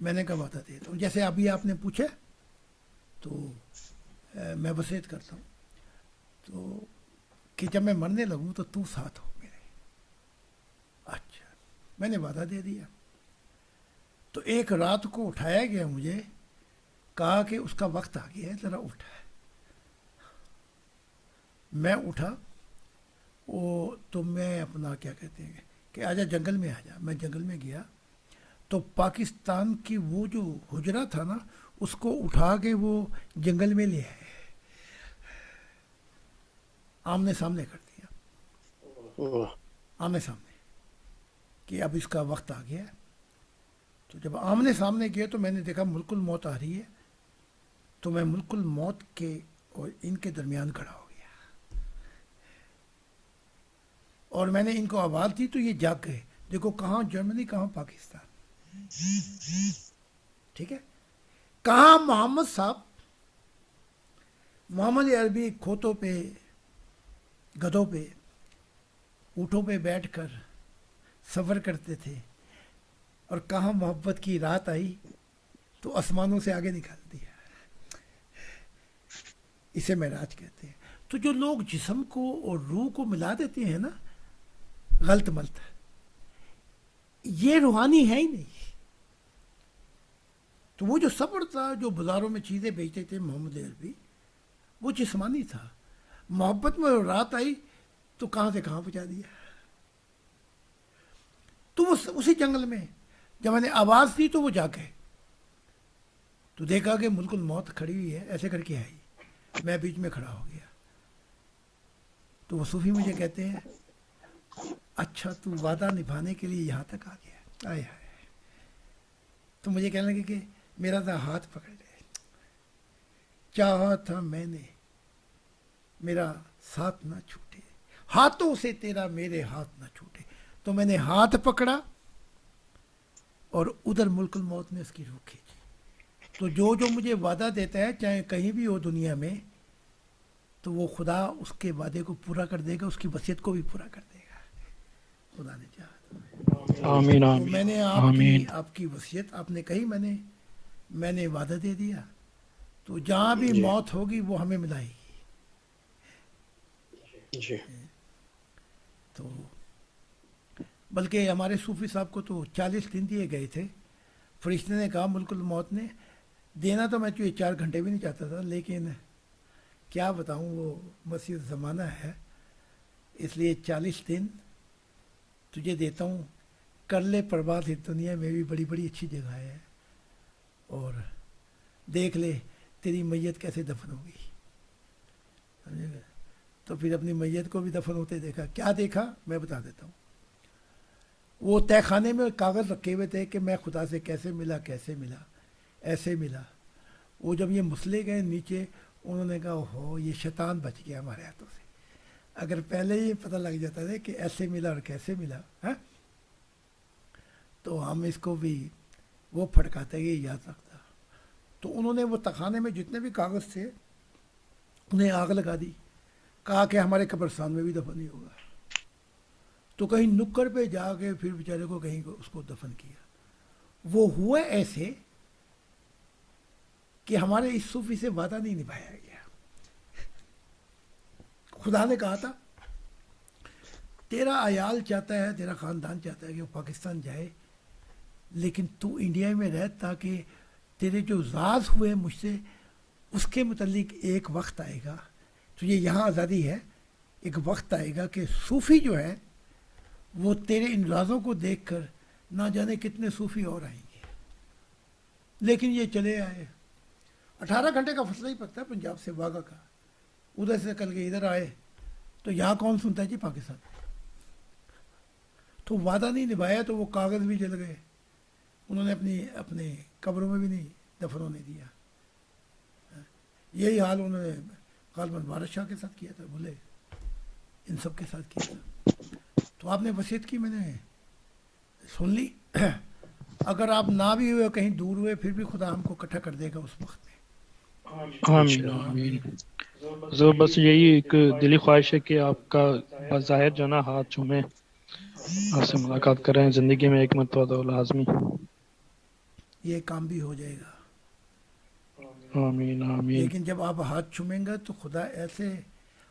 میں نے کہا وعدہ دیتا ہوں. جیسے ابھی آپ نے پوچھا تو میں وصیت کرتا ہوں تو کہ جب میں مرنے لگوں تو ساتھ ہو میرے. اچھا میں نے وعدہ دے دیا. تو ایک رات کو اٹھایا گیا مجھے, کہا کہ اس کا وقت آ گیا ہے, ذرا اٹھا ہے. میں اٹھا تو میں اپنا کیا کہتے ہیں کہ آجا جنگل میں آ جا. میں جنگل میں گیا تو پاکستان کی وہ جو حجرہ تھا نا اس کو اٹھا کے وہ جنگل میں لے آئے, آمنے سامنے کر دیا, آمنے سامنے کہ اب اس کا وقت آ گیا. تو جب آمنے سامنے گئے تو میں نے دیکھا ملک الموت آ رہی ہے, تو میں ملک الموت کے اور ان کے درمیان کھڑا ہو گیا اور میں نے ان کو آواز دی تو یہ جاگ گئے. دیکھو کہاں جرمنی, کہاں پاکستان, ٹھیک ہے. کہاں محمد صاحب, محمد عربی کھوتوں پہ, گدھوں پہ, اونٹوں پہ بیٹھ کر سفر کرتے تھے, اور کہاں محبت کی رات آئی تو آسمانوں سے آگے نکال دیا. اسے معراج کہتے ہیں. تو جو لوگ جسم کو اور روح کو ملا دیتے ہیں نا غلط ملت, یہ روحانی ہے ہی نہیں. تو وہ جو صبر تھا, جو بازاروں میں چیزیں بیچتے تھے محمد عربی, وہ جسمانی تھا. محبت میں رات آئی تو کہاں سے کہاں پہنچا دیا. تو وہ اسی جنگل میں جب میں نے آواز دی تو وہ جا گئے. تو دیکھا کہ ملک الموت کھڑی ہوئی ہے, ایسے کر کے آئی. میں بیچ میں کھڑا ہو گیا. تو وہ صوفی مجھے کہتے ہیں اچھا تو وعدہ نبھانے کے لیے یہاں تک آ گیا. آئے ہائے. تو مجھے کہنے لگے کہ میرا تو ہاتھ پکڑ لے, چاہا تھا میں نے میرا ساتھ نہ چھوٹے, ہاتھوں سے تیرا میرے ہاتھ نہ چھوٹے. تو میں نے ہاتھ پکڑا اور ادھر ملک الموت نے اس کی روح کھینچی. تو جو مجھے وعدہ دیتا ہے چاہے کہیں بھی ہو دنیا میں, تو وہ خدا اس کے وعدے کو پورا کر دے گا, اس کی وصیت کو بھی پورا کر دے گا. خدا نے چاہا. آمین تو آمین میں نے آمین. آپ کی وصیت آپ نے کہی, میں نے وعدہ دے دیا. تو جہاں بھی جی موت ہوگی وہ ہمیں ملائے گی. جی تو بلکہ ہمارے صوفی صاحب کو تو 40 دن دیے گئے تھے. فرشتے نے کہا ملک الموت نے دینا تو میں 4 گھنٹے بھی نہیں چاہتا تھا, لیکن کیا بتاؤں وہ مسیح زمانہ ہے, اس لیے 40 دن تجھے دیتا ہوں, کر لے پرواز اس دنیا میں بھی بڑی بڑی اچھی جگہ ہے, اور دیکھ لے تیری میت کیسے دفن ہوگی. سمجھے گا؟ تو پھر اپنی میت کو بھی دفن ہوتے دیکھا. کیا دیکھا میں بتا دیتا ہوں. وہ تہہ خانے میں کاغذ رکھے ہوئے تھے کہ میں خدا سے کیسے ملا, ایسے ملا. وہ جب یہ مسلے گئے نیچے, انہوں نے کہا ہو یہ شیطان بچ گیا ہمارے ہاتھوں سے. اگر پہلے ہی پتہ لگ جاتا تھا کہ ایسے ملا اور کیسے ملا تو ہم اس کو بھی وہ پھٹکاتے گئے یاد رکھتا. تو انہوں نے وہ تخانے میں جتنے بھی کاغذ تھے انہیں آگ لگا دی, کہا کہ ہمارے قبرستان میں بھی دفن نہیں ہوگا. تو کہیں نکڑ پہ جا کے پھر بیچارے کو کہیں اس کو دفن کیا. وہ ہوا ایسے کہ ہمارے اس صوفی سے وعدہ نہیں نبھایا گیا. خدا نے کہا تھا تیرا عیال چاہتا ہے, تیرا خاندان چاہتا ہے کہ وہ پاکستان جائے, لیکن تو انڈیا میں رہ تاکہ تیرے جو راز ہوئے مجھ سے اس کے متعلق ایک وقت آئے گا. تو یہ یہاں آزادی ہے, ایک وقت آئے گا کہ صوفی جو ہے وہ تیرے ان رازوں کو دیکھ کر نہ جانے کتنے صوفی اور آئیں گے. لیکن یہ چلے آئے. 18 گھنٹے کا فاصلہ ہی پڑتا ہے پنجاب سے واگا کا. ادھر سے کل کے ادھر آئے تو یہاں کون سنتا ہے جی پاکستان. تو وعدہ نہیں نبھایا تو وہ کاغذ بھی جل گئے. انہوں نے اپنے قبروں میں بھی نہیں دفن ہونے دیا. یہی حال انہوں نے غالباً وارث شاہ کے ساتھ کیا تھا, بھولے ان سب کے ساتھ کیا تھا. تو آپ نے وصیت کی, میں نے سن لی. اگر آپ نہ بھی ہوئے کہیں دور ہوئے پھر بھی خدا ہم کو اکٹھا کر دے گا اس وقت میں. آمین آمین. تو بس یہی ایک دلی خواہش ہے کہ آپ کا بظاہر جو نا ہاتھ چومیں, آپ سے ملاقات کریں زندگی میں ایک مرتبہ تو لازمی. یہ کام بھی ہو جائے گا. آمین آمین. لیکن جب آپ ہاتھ چومیں گے تو خدا ایسے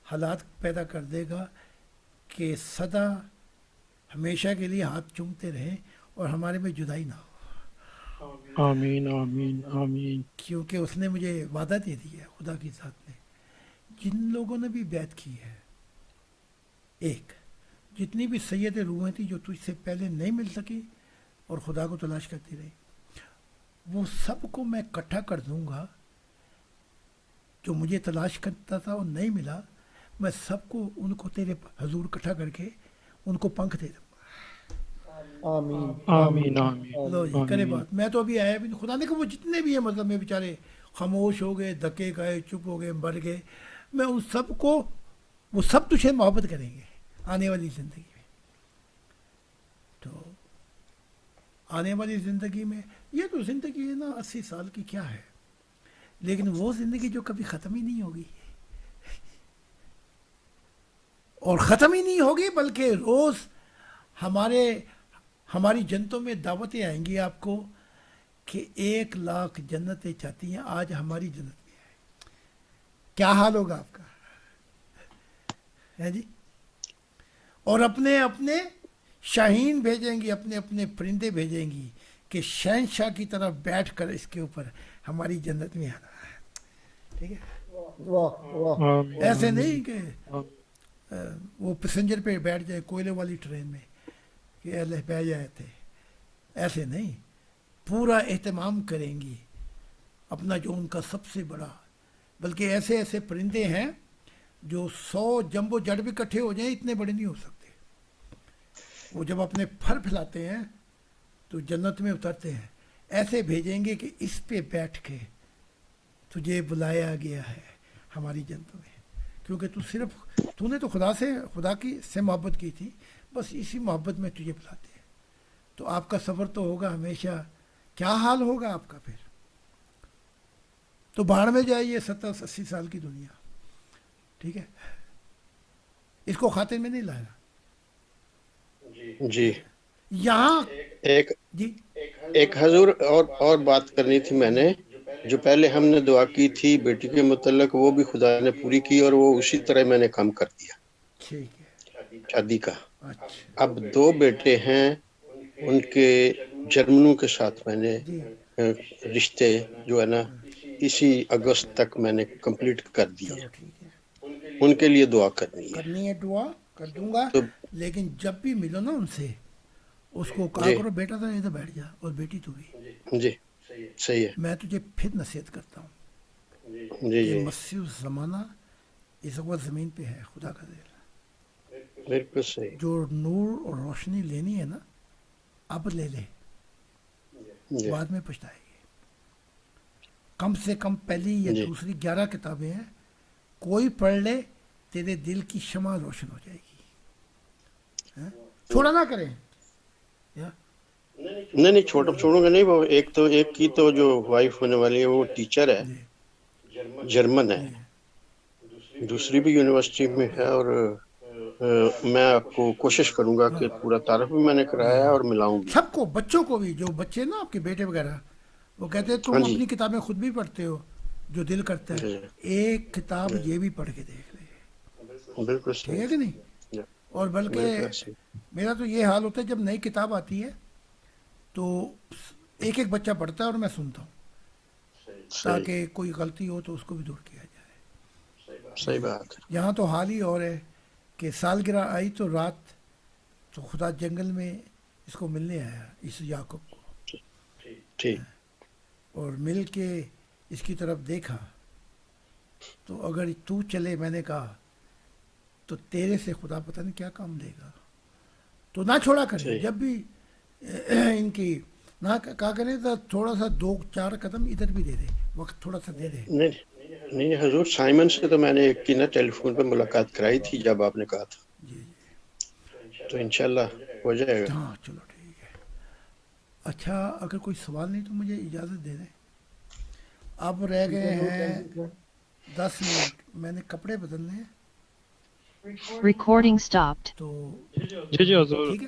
حالات پیدا کر دے گا کہ سدا ہمیشہ کے لیے ہاتھ چومتے رہیں اور ہمارے میں جدائی نہ ہو. آمین آمین آمین. کیونکہ اس نے مجھے وعدہ دے دیا ہے خدا کی ذات نے. جن لوگوں نے بھی بیعت کی ہے، ایک جتنی بھی سید روحیں تھیں جو تجھ سے پہلے نہیں مل سکی اور خدا کو تلاش کرتی رہی، وہ سب کو میں اکٹھا کر دوں گا. جو مجھے تلاش کرتا تھا وہ نہیں ملا، میں سب کو ان کو تیرے حضور اکٹھا کر کے ان کو پنکھ دے دوں گا. آمین آمین آمین. لو جی کرے بات. میں تو ابھی آیا بھی نہیں. خدا نے کہا وہ جتنے بھی ہیں مطلب میں بیچارے خاموش ہو گئے، دھکے کھائے، چپ ہو گئے، مر گئے، میں ان سب کو، وہ سب تجھے محبت کریں گے آنے والی زندگی میں. تو آنے والی زندگی میں یہ تو زندگی ہے نا 80 سال کی کیا ہے، لیکن وہ زندگی جو کبھی ختم ہی نہیں ہوگی، اور ختم ہی نہیں ہوگی بلکہ روز ہماری جنتوں میں دعوتیں آئیں گی آپ کو کہ 1,00,000 جنتیں چاہتی ہیں، آج ہماری جنت میں ہے. کیا حال ہوگا آپ کا ہے جی. اور اپنے اپنے شاہین بھیجیں گی، اپنے اپنے پرندے بھیجیں گی کہ شہنشاہ کی طرف بیٹھ کر اس کے اوپر ہماری جنت میں آنا ہے. ٹھیک ہے. واہ واہ. آمین. ایسے نہیں کہ وہ پیسنجر پہ بیٹھ جائے کوئلے والی ٹرین میں کہ اللہ پہ جائے تھے، ایسے نہیں. پورا اہتمام کریں گی اپنا جو ان کا سب سے بڑا، بلکہ ایسے ایسے پرندے ہیں جو 100 جمبو جٹ بھی اکٹھے ہو جائیں اتنے بڑے نہیں ہو سکتے. وہ جب اپنے پھر پھیلاتے ہیں تو جنت میں اترتے ہیں. ایسے بھیجیں گے کہ اس پہ بیٹھ کے تجھے بلایا گیا ہے ہماری جنتوں میں، کیونکہ تو نے تو خدا کی سے محبت کی تھی، بس اسی محبت میں تجھے بلاتے ہیں. تو آپ کا سفر تو ہوگا ہمیشہ. کیا حال ہوگا آپ کا پھر؟ تو بھاڑ میں جائیے 70-80 سال کی دنیا. ٹھیک ہے، اس کو خاطر میں نہیں لایا. جی یہاں ایک جی ایک حضور اور بات کرنی تھی میں نے. جو پہلے ہم نے دعا کی تھی بیٹی کے متعلق، وہ بھی خدا نے پوری کی اور وہ اسی طرح میں نے کام کر دیا ٹھیک ہے. شادی کا. اچھا اب 2 بیٹے ہیں، ان کے جرمنوں کے ساتھ میں نے جی رشتے جو ہے نا اسی اگست تک میں نے کمپلیٹ کر دیے. چلو ٹھیک ہے. ان کے لیے دعا کرنی ہے. کرنی ہے دعا کر دوں گا. تو لیکن جب بھی ملو نا ان سے اس کو کہا جی کرو بیٹا تو ادھر بیٹھ جا، اور بیٹی تو بھی. جی صحیح ہے. میں تجھے پھر نصیحت کرتا ہوں جی کہ جی مسیح الزمانہ اس وقت زمین پہ ہے خدا کا دل. بالکل صحیح. جو نور اور روشنی لینی ہے نا اب لے لے، جی بعد میں پچھتائے گی. کم سے کم پہلی یا جی دوسری 11 کتابیں ہیں، کوئی پڑھ لے تیرے دل کی شمع روشن ہو جائے گی. ہاں؟ چھوڑا نہ کریں. نہیں چھوڑوں گا نہیں. وہ ایک کی تو جو وائف ہونے والی ہے وہ ٹیچر ہے، جی جرمن ہے. دوسری بھی یونیورسٹی میں ہے. اور میں آپ کو کوشش کروں گا کہ پورا تعارف بھی میں نے کرایا ہے اور ملاؤں بھی. سب کو، بچوں کو بھی، جو بچے نا آپ کے بیٹے وغیرہ، وہ کہتے ہیں ہاں تم جی اپنی کتابیں خود بھی پڑھتے ہو، جو دل کرتا ہے جی ایک کتاب یہ بھی پڑھ کے دیکھ لے. بالکل ٹھیک ہے صحیح. کہ نہیں؟ جی اور بلکہ بالکل صحیح. میرا تو یہ حال ہوتا ہے جب نئی کتاب آتی ہے تو ایک ایک بچہ پڑھتا ہے اور میں سنتا ہوں صحیح تاکہ کوئی غلطی ہو تو اس کو بھی دور کیا جائے. صحیح بات ہے. یہاں تو حال ہی اور ہے کہ سالگرہ آئی تو رات تو خدا جنگل میں اس کو ملنے آیا، اس یعقوب کو، ٹھیک. اور مل کے اس کی طرف دیکھا. تو اگر تو چلے، میں نے کہا، تو تیرے سے خدا پتہ نہیں کیا کام دے گا. تو نہ چھوڑا کرے. صحیح. جب بھی ان کی نہ کہا کریں تو تھوڑا سا 2-4 قدم ادھر بھی دے دے، وقت تھوڑا سا دے دے. نہیں حضور سائمن سے تو میں نے ایک کی نا ٹیلی فون پہ ملاقات کرائی تھی جب آپ نے کہا تھا. جی جی تو انشاءاللہ ہو جائے گا. ہاں چلو ٹھیک ہے. اچھا اگر کوئی سوال نہیں تو مجھے اجازت دے دیں. اب رہ گئے ہیں 10 منٹ. میں نے کپڑے بدلنے ہیں Recording stopped. تو جی جی حضور. ٹھیک ہے.